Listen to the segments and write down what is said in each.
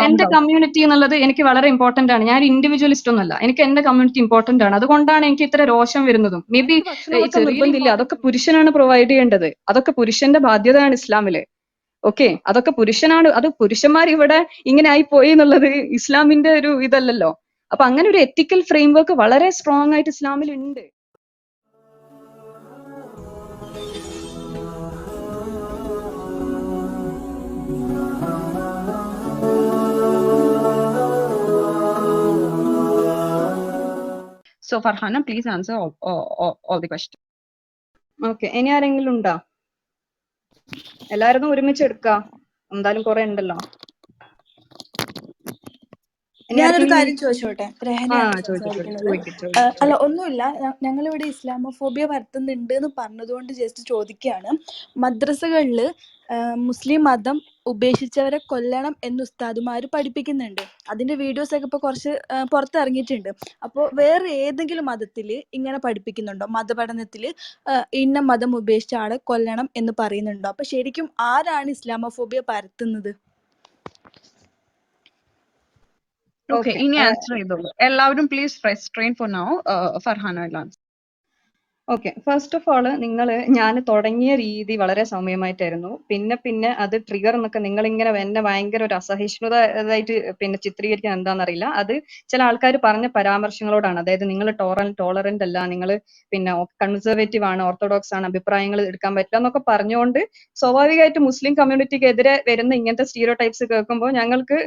എന്റെ കമ്മ്യൂണിറ്റി എന്നുള്ളത് എനിക്ക് വളരെ ഇമ്പോർട്ടന്റ് ആണ്. ഞാൻ ഇൻഡിവിജ്വലിസ്റ്റ് ഒന്നുമല്ല. എനിക്ക് എന്റെ കമ്മ്യൂണിറ്റി ഇമ്പോർട്ടന്റ് ആണ്. അതുകൊണ്ടാണ് എനിക്ക് ഇത്ര രോഷം വരുന്നതും. മേ ബി നിർബന്ധമില്ല, അതൊക്കെ പുരുഷനാണ് പ്രൊവൈഡ് ചെയ്യേണ്ടത്. അതൊക്കെ പുരുഷന്റെ ബാധ്യതയാണ് ഇസ്ലാമില്. ഓക്കെ, അതൊക്കെ പുരുഷനാണ്. അത് പുരുഷന്മാർ ഇവിടെ ഇങ്ങനെ ആയി പോയി എന്നുള്ളത് ഇസ്ലാമിന്റെ ഒരു ഇതല്ലല്ലോ. അപ്പൊ അങ്ങനെ ഒരു എത്തിക്കൽ ഫ്രെയിംവർക്ക് വളരെ സ്ട്രോങ് ആയിട്ട് ഇസ്ലാമിൽ ഉണ്ട്. So Farhana, please answer all the questions. Okay, ഇനി ആരെങ്കിലും ഉണ്ടോ? എല്ലാവരും ഒരുമിച്ച് എടുക്കാം, എന്തായാലും കുറെ ഉണ്ടല്ലോ. ഞാനൊരു കാര്യം ചോദിച്ചോട്ടെ? രഹനയാണ് സംസാരിക്കുന്നത്. അല്ല, ഒന്നുമില്ല. ഞങ്ങളിവിടെ ഇസ്ലാമോഫോബിയ പരത്തുന്നുണ്ട് എന്ന് പറഞ്ഞതുകൊണ്ട് ജസ്റ്റ് ചോദിക്കുകയാണ്. മദ്രസകളിൽ മുസ്ലിം മതം ഉപേക്ഷിച്ചവരെ കൊല്ലണം എന്ന് ഉസ്താദുമാർ പഠിപ്പിക്കുന്നുണ്ട്. അതിന്റെ വീഡിയോസ് ഒക്കെ ഇപ്പോൾ കുറച്ച് പുറത്തിറങ്ങിയിട്ടുണ്ട്. അപ്പോൾ വേറെ ഏതെങ്കിലും മതത്തിൽ ഇങ്ങനെ പഠിപ്പിക്കുന്നുണ്ടോ? മതപഠനത്തിൽ ഇന്ന മതം ഉപേക്ഷിച്ച ആളെ കൊല്ലണം എന്ന് പറയുന്നുണ്ടോ? അപ്പൊ ശരിക്കും ആരാണ് ഇസ്ലാമോഫോബിയ പരത്തുന്നത്? Okay, ഇനി ആൻസർ ചെയ്തോളൂ എല്ലാവരും. Please restrain for now. Farhana will answer. Okay, first of all ഞാൻ തുടങ്ങിയ രീതി വളരെ സൗമ്യമായിട്ടായിരുന്നു. പിന്നെ അത് ട്രിഗർ എന്നൊക്കെ നിങ്ങളിങ്ങനെ എന്നെ ഭയങ്കര ഒരു അസഹിഷ്ണുതയായിട്ട് പിന്നെ ചിത്രീകരിക്കാൻ എന്താണെന്നറിയില്ല. അത് ചില ആൾക്കാർ പറഞ്ഞ പരാമർശങ്ങളോടാണ്. അതായത് നിങ്ങൾ ടോളറന്റ് അല്ല, നിങ്ങൾ പിന്നെ കൺസർവേറ്റീവ് ആണ്, ഓർത്തഡോക്സ് ആണ്, അഭിപ്രായങ്ങൾ എടുക്കാൻ പറ്റില്ല എന്നൊക്കെ പറഞ്ഞുകൊണ്ട് സ്വാഭാവികമായിട്ട് മുസ്ലിം കമ്മ്യൂണിറ്റിക്ക് എതിരെ വരുന്ന ഇങ്ങനത്തെ സ്റ്റീരിയോ ടൈപ്സ് കേൾക്കുമ്പോൾ ഞങ്ങൾക്ക്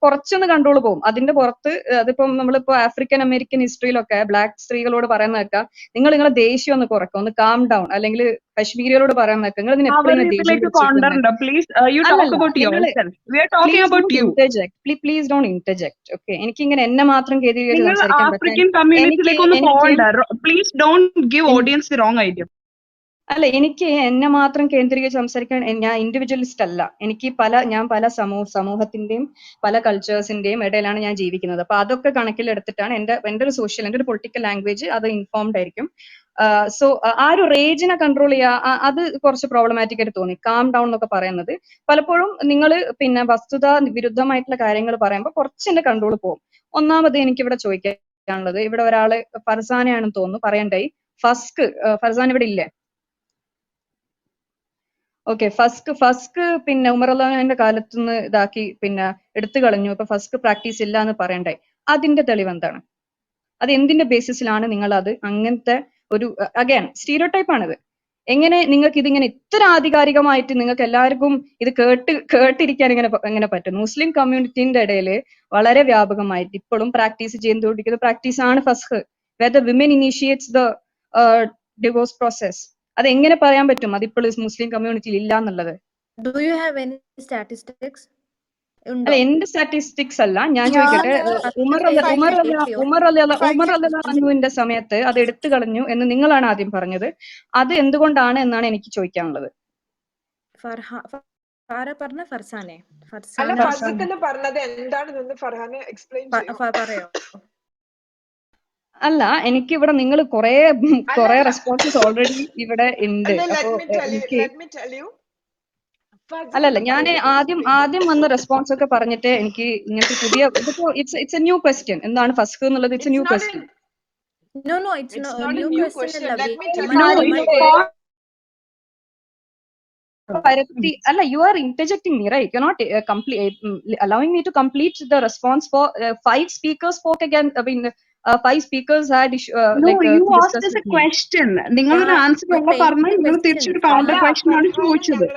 കുറച്ചൊന്ന് കൺട്രോൾ പോകും. അതിന്റെ പുറത്ത് അതിപ്പം നമ്മളിപ്പോ ആഫ്രിക്കൻ അമേരിക്കൻ ഹിസ്റ്ററിയിലൊക്കെ ബ്ലാക്ക് സ്ത്രീകളോട് പറയുന്ന കേൾക്കാം, നിങ്ങളെ ദേഷ്യം ഒന്ന് കുറയ്ക്കും, ഒന്ന് കാം ഡൗൺ. അല്ലെങ്കിൽ കശ്മീരികളോട് പറയാൻ നിൽക്കുക, നിങ്ങൾ ഇതിന് എപ്പോഴും പ്ലീസ് ഡോണ്ട് ഇന്റർജെക്ട്. ഓക്കെ, എനിക്കിങ്ങനെ എന്നെ മാത്രം കേന്ദ്രീകരിച്ച് സംസാരിക്കാൻ പറ്റും. അല്ല, എനിക്ക് എന്നെ മാത്രം കേന്ദ്രീകരിച്ച് സംസാരിക്കാൻ, ഞാൻ ഇൻഡിവിജ്വലിസ്റ്റ് അല്ല. എനിക്ക് ഞാൻ പല സമൂഹത്തിന്റെയും പല കൾച്ചേഴ്സിന്റെയും ഇടയിലാണ് ഞാൻ ജീവിക്കുന്നത്. അപ്പൊ അതൊക്കെ കണക്കിലെടുത്തിട്ടാണ് എന്റെ ഒരു സോഷ്യൽ, എന്റെ ഒരു പൊളിറ്റിക്കൽ ലാംഗ്വേജ് അത് ഇൻഫോംഡ് ആയിരിക്കും. സോ ആ ഒരു റേജിനെ കൺട്രോൾ ചെയ്യുക, അത് കുറച്ച് പ്രോബ്ലമാറ്റിക് ആയിട്ട് തോന്നി. കാം ഡൗൺ എന്നൊക്കെ പറയുന്നത് പലപ്പോഴും നിങ്ങൾ പിന്നെ വസ്തുത വിരുദ്ധമായിട്ടുള്ള കാര്യങ്ങൾ പറയുമ്പോൾ കുറച്ച് എന്റെ കൺട്രോൾ പോകും. ഒന്നാമത് എനിക്കിവിടെ ചോദിക്കാനുള്ളത്, ഇവിടെ ഒരാള് ഫർസാനയാണെന്ന് തോന്നുന്നു പറയണ്ടായി. ഫർസാൻ ഇവിടെ ഇല്ലേ? ഓക്കെ, ഫസ്ക് പിന്നെ ഉമർ അള്ളാഹുവിന്റെ കാലത്തുനിന്ന് ഇതാക്കി പിന്നെ എടുത്തു കളഞ്ഞു. ഇപ്പൊ ഫസ്ക് പ്രാക്ടീസ് ഇല്ല എന്ന് പറയണ്ടായി. അതിന്റെ തെളിവ് എന്താണ്? അത് എന്തിന്റെ ബേസിസിലാണ് നിങ്ങൾ അത് അങ്ങനത്തെ ഒരു അഗൈൻ സ്റ്റീരിയോ ടൈപ്പ് ആണിത്? എങ്ങനെ നിങ്ങൾക്ക് ഇതിങ്ങനെ ഇത്ര ആധികാരികമായിട്ട് നിങ്ങൾക്ക് എല്ലാവർക്കും ഇത് കേട്ടിരിക്കാൻ എങ്ങനെ പറ്റും? മുസ്ലിം കമ്മ്യൂണിറ്റിന്റെ ഇടയിൽ വളരെ വ്യാപകമായിട്ട് ഇപ്പോഴും പ്രാക്ടീസ് ചെയ്തുകൊണ്ടിരിക്കുന്ന പ്രാക്ടീസാണ് ഫസ്ക്, where the women initiates the divorce process. അത് എങ്ങനെ പറയാൻ പറ്റും അതിപ്പോൾ മുസ്ലിം കമ്മ്യൂണിറ്റിയിൽ ഇല്ല എന്നുള്ളത്? അല്ല, എന്റെ സ്റ്റാറ്റിസ്റ്റിക്സ് അല്ല, ഞാൻ ചോദിക്കട്ടെ, ഉമർ അള്ളാഹുവിന്റെ സമയത്ത് അത് എടുത്തു കളഞ്ഞു എന്ന് നിങ്ങളാണ് ആദ്യം പറഞ്ഞത്. അത് എന്തുകൊണ്ടാണ് എന്നാണ് എനിക്ക് ചോദിക്കാനുള്ളത്. അല്ല, എനിക്ക് ഇവിടെ നിങ്ങൾ കുറെ റെസ്പോൺസസ് ഓൾറെഡി ഇവിടെ ഉണ്ട്. അപ്പൊ എനിക്ക് അല്ലല്ല, ഞാൻ ആദ്യം വന്ന റെസ്പോൺസ് ഒക്കെ പറഞ്ഞിട്ട് എനിക്ക് ഇങ്ങനത്തെ പുതിയ ഇതിപ്പോ ഇറ്റ്സ് എ ന്യൂ ക്വസ്റ്റ്യൻ. എന്താണ് ഫസ്ക് എന്നുള്ളത്? It's A new question. അല്ല, you are interjecting me, right? You're not allowing me to complete the response for 5 speakers spoke again. I mean, 5 speakers had you asked us a question. നിങ്ങൾ ഒരു answer പറഞ്ഞു, നിങ്ങൾ തിരിച്ചൊരു counter question ആണ് ചോദിച്ചത്.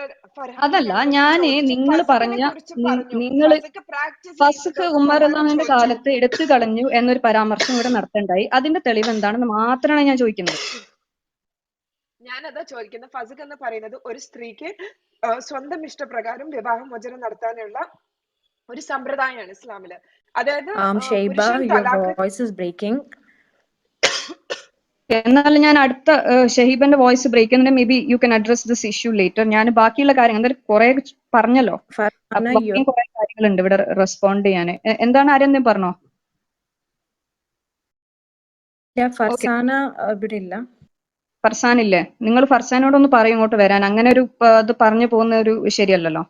അതല്ല, നിങ്ങൾ പറഞ്ഞ നിങ്ങൾ ഫസ്ക് ഉമർ അള്ളാഹുവിന്റെ കാലത്ത് എടുത്തു കളഞ്ഞു എന്നൊരു പരാമർശം ഇവിടെ നടത്തണ്ടായി. അതിന്റെ തെളിവ് എന്താണെന്ന് മാത്രമാണ് ഞാൻ ചോദിക്കുന്നത്. ഞാനതാ ചോദിക്കുന്നത്. ഫസ്ക് എന്ന് പറയുന്നത് ഒരു സ്ത്രീക്ക് സ്വന്തം ഇഷ്ടപ്രകാരം വിവാഹമോചനം നടത്താനുള്ള ഒരു സമ്പ്രദായമാണ് ഇസ്ലാമില്. അതായത് എന്നാലും ഞാൻ അടുത്ത ഷഹീബന്റെ വോയിസ് ബ്രേക്ക് ചെയ്യുന്നുണ്ട്. May be you can address this issue later. ഞാൻ ബാക്കിയുള്ള കാര്യങ്ങൾ എന്തായാലും കുറെ പറഞ്ഞല്ലോ, കുറെ കാര്യങ്ങളുണ്ട് ഇവിടെ റെസ്പോണ്ട് ചെയ്യാൻ. എന്താണ് ആരെന്തും പറഞ്ഞോ? ഫർസാനില്ലേ? നിങ്ങൾ ഫർസാനോടൊന്ന് പറയും ഇങ്ങോട്ട് വരാൻ. അങ്ങനെ ഒരു ഇത് പറഞ്ഞു പോകുന്ന ഒരു ശരിയല്ലല്ലോ.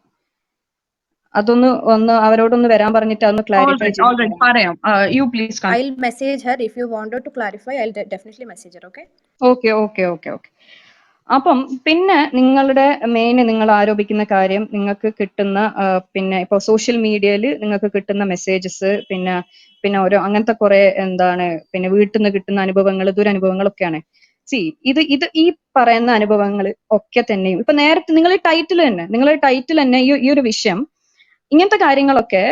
ഒന്ന് അവരോടൊന്ന് വരാൻ പറഞ്ഞിട്ട് അതൊന്ന് ക്ലാരിഫൈ ചെയ്യും. പറയാം. You please continue. I'll message her. If you want her to clarify, I'll definitely message her. Okay? Okay. അപ്പം പിന്നെ നിങ്ങളുടെ മെയിൻ നിങ്ങൾ ആരോപിക്കുന്ന കാര്യം നിങ്ങൾക്ക് കിട്ടുന്ന പിന്നെ ഇപ്പൊ സോഷ്യൽ മീഡിയയിൽ നിങ്ങൾക്ക് കിട്ടുന്ന മെസ്സേജസ് പിന്നെ ഓരോ അങ്ങനത്തെ കുറെ എന്താണ് പിന്നെ വീട്ടിൽ നിന്ന് കിട്ടുന്ന അനുഭവങ്ങൾ ദുരനുഭവങ്ങളൊക്കെയാണ്. ഇത് ഈ പറയുന്ന അനുഭവങ്ങൾ ഒക്കെ തന്നെയും ഇപ്പൊ നേരത്തെ നിങ്ങളുടെ ടൈറ്റിൽ തന്നെ ഈ ഒരു വിഷയം ഇങ്ങനത്തെ കാര്യങ്ങളൊക്കെ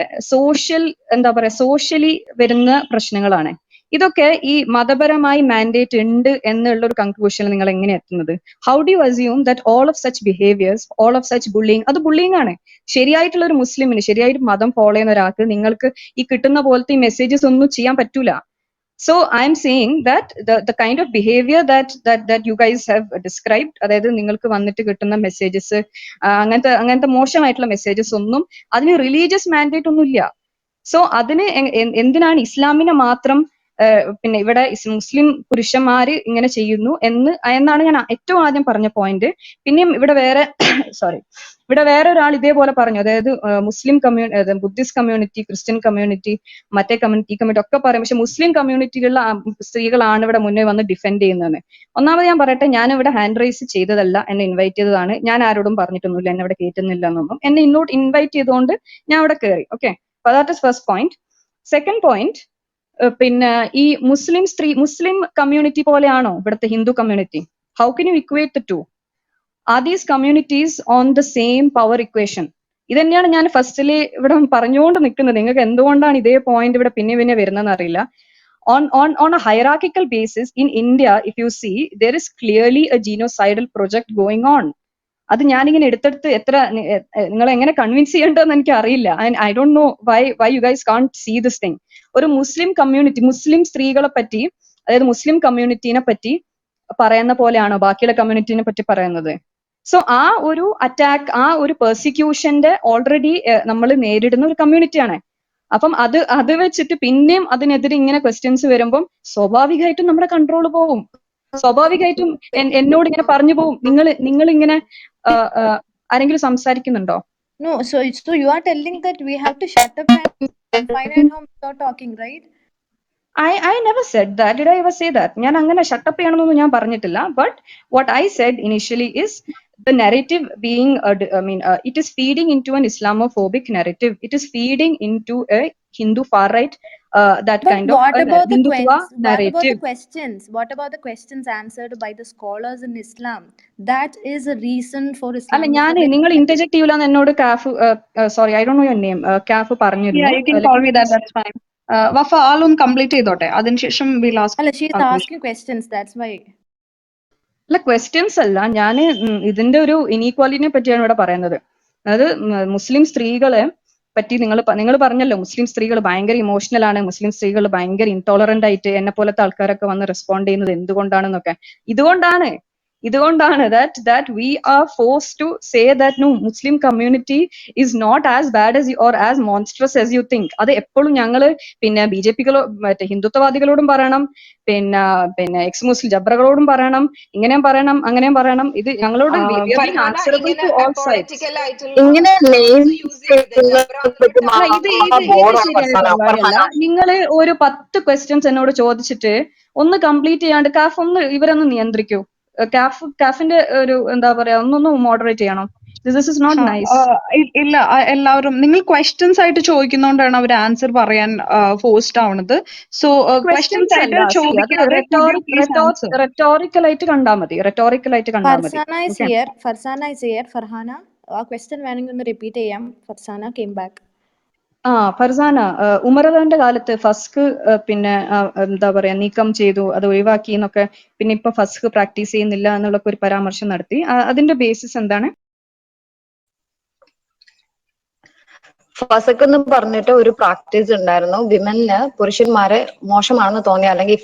സോഷ്യലി വരുന്ന പ്രശ്നങ്ങളാണ്. ഇതൊക്കെ ഈ മതപരമായി മാൻഡേറ്റ് ഉണ്ട് എന്നുള്ള ഒരു കൺക്ലൂഷനിൽ നിങ്ങൾ എങ്ങനെ എത്തുന്നത്? How do you assume that all of such behaviours, all of such bullying, അത് ബുള്ളിങ് ആണ്? ശരിയായിട്ടുള്ള ഒരു മുസ്ലിമിന്, ശരിയായിട്ട് മതം ഫോളോ ചെയ്യുന്ന ഒരാൾക്ക് നിങ്ങൾക്ക് ഈ കിട്ടുന്ന പോലത്തെ ഈ മെസ്സേജസ് ഒന്നും ചെയ്യാൻ പറ്റൂല. So I'm saying that the kind of behavior that you guys have described, അതായത് നിങ്ങൾക്ക് വന്നിട്ട് കിട്ടുന്ന മെസ്സേജസ് അങ്ങനത്തെ മോശമായിട്ടുള്ള മെസ്സേജസ് ഒന്നും അതിന് റിലീജിയസ് മാൻഡേറ്റ് ഒന്നും ഇല്ല. സോ അതിന് എന്തിനാണ് ഇസ്ലാമിനെ മാത്രം പിന്നെ ഇവിടെ മുസ്ലിം പുരുഷന്മാര് ഇങ്ങനെ ചെയ്യുന്നു എന്നാണ് ഞാൻ ഏറ്റവും ആദ്യം പറഞ്ഞ പോയിന്റ്. പിന്നെയും ഇവിടെ വേറെ ഒരാൾ ഇതേപോലെ പറഞ്ഞു, അതായത് മുസ്ലിം ബുദ്ധിസ്റ്റ് കമ്മ്യൂണിറ്റി, ക്രിസ്ത്യൻ കമ്മ്യൂണിറ്റി, മറ്റേ കമ്മ്യൂണിറ്റി ഒക്കെ പറയും, പക്ഷെ മുസ്ലിം കമ്മ്യൂണിറ്റിയിലുള്ള സ്ത്രീകളാണ് ഇവിടെ മുന്നേ വന്ന് ഡിഫെൻഡ് ചെയ്യുന്നത്. ഒന്നാമത് ഞാൻ പറയട്ടെ, ഞാൻ ഇവിടെ ഹാൻഡ് റൈസ് ചെയ്തതല്ല, എന്നെ ഇൻവൈറ്റ് ചെയ്തതാണ്. ഞാൻ ആരോടും പറഞ്ഞിട്ടൊന്നുമില്ല എന്നെ ഇവിടെ കയറ്റുന്നില്ല എന്നൊന്നും. എന്നെ ഇൻവൈറ്റ് ചെയ്തുകൊണ്ട് ഞാൻ അവിടെ കയറി. Okay, that is first point. Second point, പിന്നെ ഈ മുസ്ലിം കമ്മ്യൂണിറ്റി പോലെയാണോ ഇവിടുത്തെ Hindu community? How can you equate the two? Are these communities on the same power equation? ഇത് തന്നെയാണ് ഞാൻ ഫസ്റ്റില് ഇവിടെ പറഞ്ഞുകൊണ്ട് നിൽക്കുന്നത്. നിങ്ങൾക്ക് എന്തുകൊണ്ടാണ് ഇതേ പോയിന്റ് ഇവിടെ പിന്നെ വരുന്നതെന്ന് അറിയില്ല. On a hierarchical basis in India, if you see, there is clearly a genocidal project going on. അത് ഞാനിങ്ങനെ എടുത്തെടുത്ത് നിങ്ങൾ എങ്ങനെ കൺവിൻസ് ചെയ്യേണ്ടതെന്ന് എനിക്ക് അറിയില്ല. And I don't know why you guys can't see this thing. ഒരു മുസ്ലിം കമ്മ്യൂണിറ്റി, മുസ്ലിം സ്ത്രീകളെ പറ്റി, അതായത് മുസ്ലിം കമ്മ്യൂണിറ്റീനെ പറ്റി പറയുന്ന പോലെയാണോ ബാക്കിയുള്ള കമ്മ്യൂണിറ്റീനെ പറ്റി പറയുന്നത്? സോ ആ ഒരു അറ്റാക്ക്, ആ ഒരു പെർസിക്യൂഷന്റെ ഓൾറെഡി നമ്മൾ നേരിടുന്ന ഒരു കമ്മ്യൂണിറ്റിയാണ്. അപ്പം അത് വെച്ചിട്ട് പിന്നെയും അതിനെതിരെ ഇങ്ങനെ ക്വസ്റ്റ്യൻസ് വരുമ്പം സ്വാഭാവികമായിട്ടും നമ്മുടെ കൺട്രോൾ പോകും. സ്വാഭാവികമായിട്ടും എന്നോട് ഇങ്ങനെ പറഞ്ഞു പോകും, നിങ്ങൾ ഇങ്ങനെ ആരെങ്കിലും സംസാരിക്കുന്നുണ്ടോ? No, so you are telling that we have to shut up and find at home without talking, right? I never said that. Did I ever say that? ഞാൻ അങ്ങനെ ഷട്ടപ്പ് ചെയ്യണമെന്നൊന്നും ഞാൻ പറഞ്ഞിട്ടില്ല. But what I said initially is the narrative being, it is feeding into an Islamophobic narrative. It is feeding into a Hindu far right, that but kind of Hindutva narrative. What about the questions answered by the scholars in Islam? That is a reason for Islam. അല്ല, നിങ്ങൾ interject ചെയ്യൂലെന്ന് എന്നോട് Kaf, sorry I don't know your name, Kaf പറഞ്ഞിരുന്നു. You can call me that, that's fine. Wafa ആളൊന്ന് complete ചെയ്തോട്ടെ, അതിനുശേഷം we'll ask. അല്ല, she is asking questions, that's why. അല്ല, ക്വസ്റ്റ്യൻസ് അല്ല, ഞാൻ ഇതിന്റെ ഒരു ഇനീക്വാലിറ്റിനെ പറ്റിയാണ് ഇവിടെ പറയുന്നത്. അതായത് മുസ്ലിം സ്ത്രീകളെ പറ്റി നിങ്ങൾ പറഞ്ഞല്ലോ, മുസ്ലിം സ്ത്രീകൾ ഭയങ്കര ഇമോഷണൽ ആണ്, മുസ്ലിം സ്ത്രീകൾ ഭയങ്കര ഇൻടോളറന്റ് ആയിട്ട് എന്നെ പോലത്തെ ആൾക്കാരൊക്കെ വന്ന് റെസ്പോണ്ട് ചെയ്യുന്നത് എന്തുകൊണ്ടാണെന്നൊക്കെ. ഇതുകൊണ്ടാണ് that we are forced to say that no, Muslim community is not as bad as or as monstrous as you think. അത് എപ്പോഴും ഞങ്ങള് പിന്നെ ബിജെപികളോ മറ്റേ ഹിന്ദുത്വവാദികളോടും പറയണം, പിന്നെ എക്സ് മുസ്ലിം ജബ്രകളോടും പറയണം, ഇങ്ങനെയും പറയണം അങ്ങനെയും പറയണം. ഇത് ഞങ്ങളോട് ഇങ്ങനെ നിങ്ങള് ഒരു 10 ക്വസ്റ്റ്യൻസ് എന്നോട് ചോദിച്ചിട്ട് ഒന്ന് കംപ്ലീറ്റ് ചെയ്യാണ്ട് കാഫ് ഒന്ന് ഇവരൊന്ന് നിയന്ത്രിക്കൂ. കാഫിന്റെ ഒരു എന്താ പറയാ, ഒന്നൊന്ന് മോഡറേറ്റ് ചെയ്യണം. This is not nice. ഇല്ല, എല്ലാവരും നിങ്ങൾ ക്വസ്റ്റ്യൻസ് ആയിട്ട് ചോദിക്കുന്നോണ്ടാണ് അവർ ആൻസർ പറയാൻ ഫോഴ്സ്ഡ് ആവുന്നത്. സോ ക്വസ്റ്റ്യൻസ് ആയിട്ട് ചോദിക്കാതെ റെറ്റോറിക്കൽ ആയിട്ട് കണ്ടാൽ മതി. Farsana is here. ഫർഹാന, ആ ക്വസ്റ്റ്യൻ വേണമെങ്കിൽ ഒന്ന് റിപ്പീറ്റ് ചെയ്യാം. Farsana came back. ഫർസാന, ഉമറന്റെ കാലത്ത് ഫസ്ക് പിന്നെ എന്താ പറയാ നീക്കം ചെയ്തു, അത് ഒഴിവാക്കി എന്നൊക്കെ, പിന്നെ ഇപ്പൊ ഫസ്ക് പ്രാക്ടീസ് ചെയ്യുന്നില്ല എന്നുള്ള ഒരു പരാമർശം നടത്തി. അതിന്റെ ബേസിസ് എന്താണ്? ഫസക് എന്ന് പറഞ്ഞിട്ട് ഒരു പ്രാക്ടീസ് ഉണ്ടായിരുന്നു. വിമന് പുരുഷന്മാരെ മോശമാണെന്ന് തോന്നിയ, അല്ലെങ്കിൽ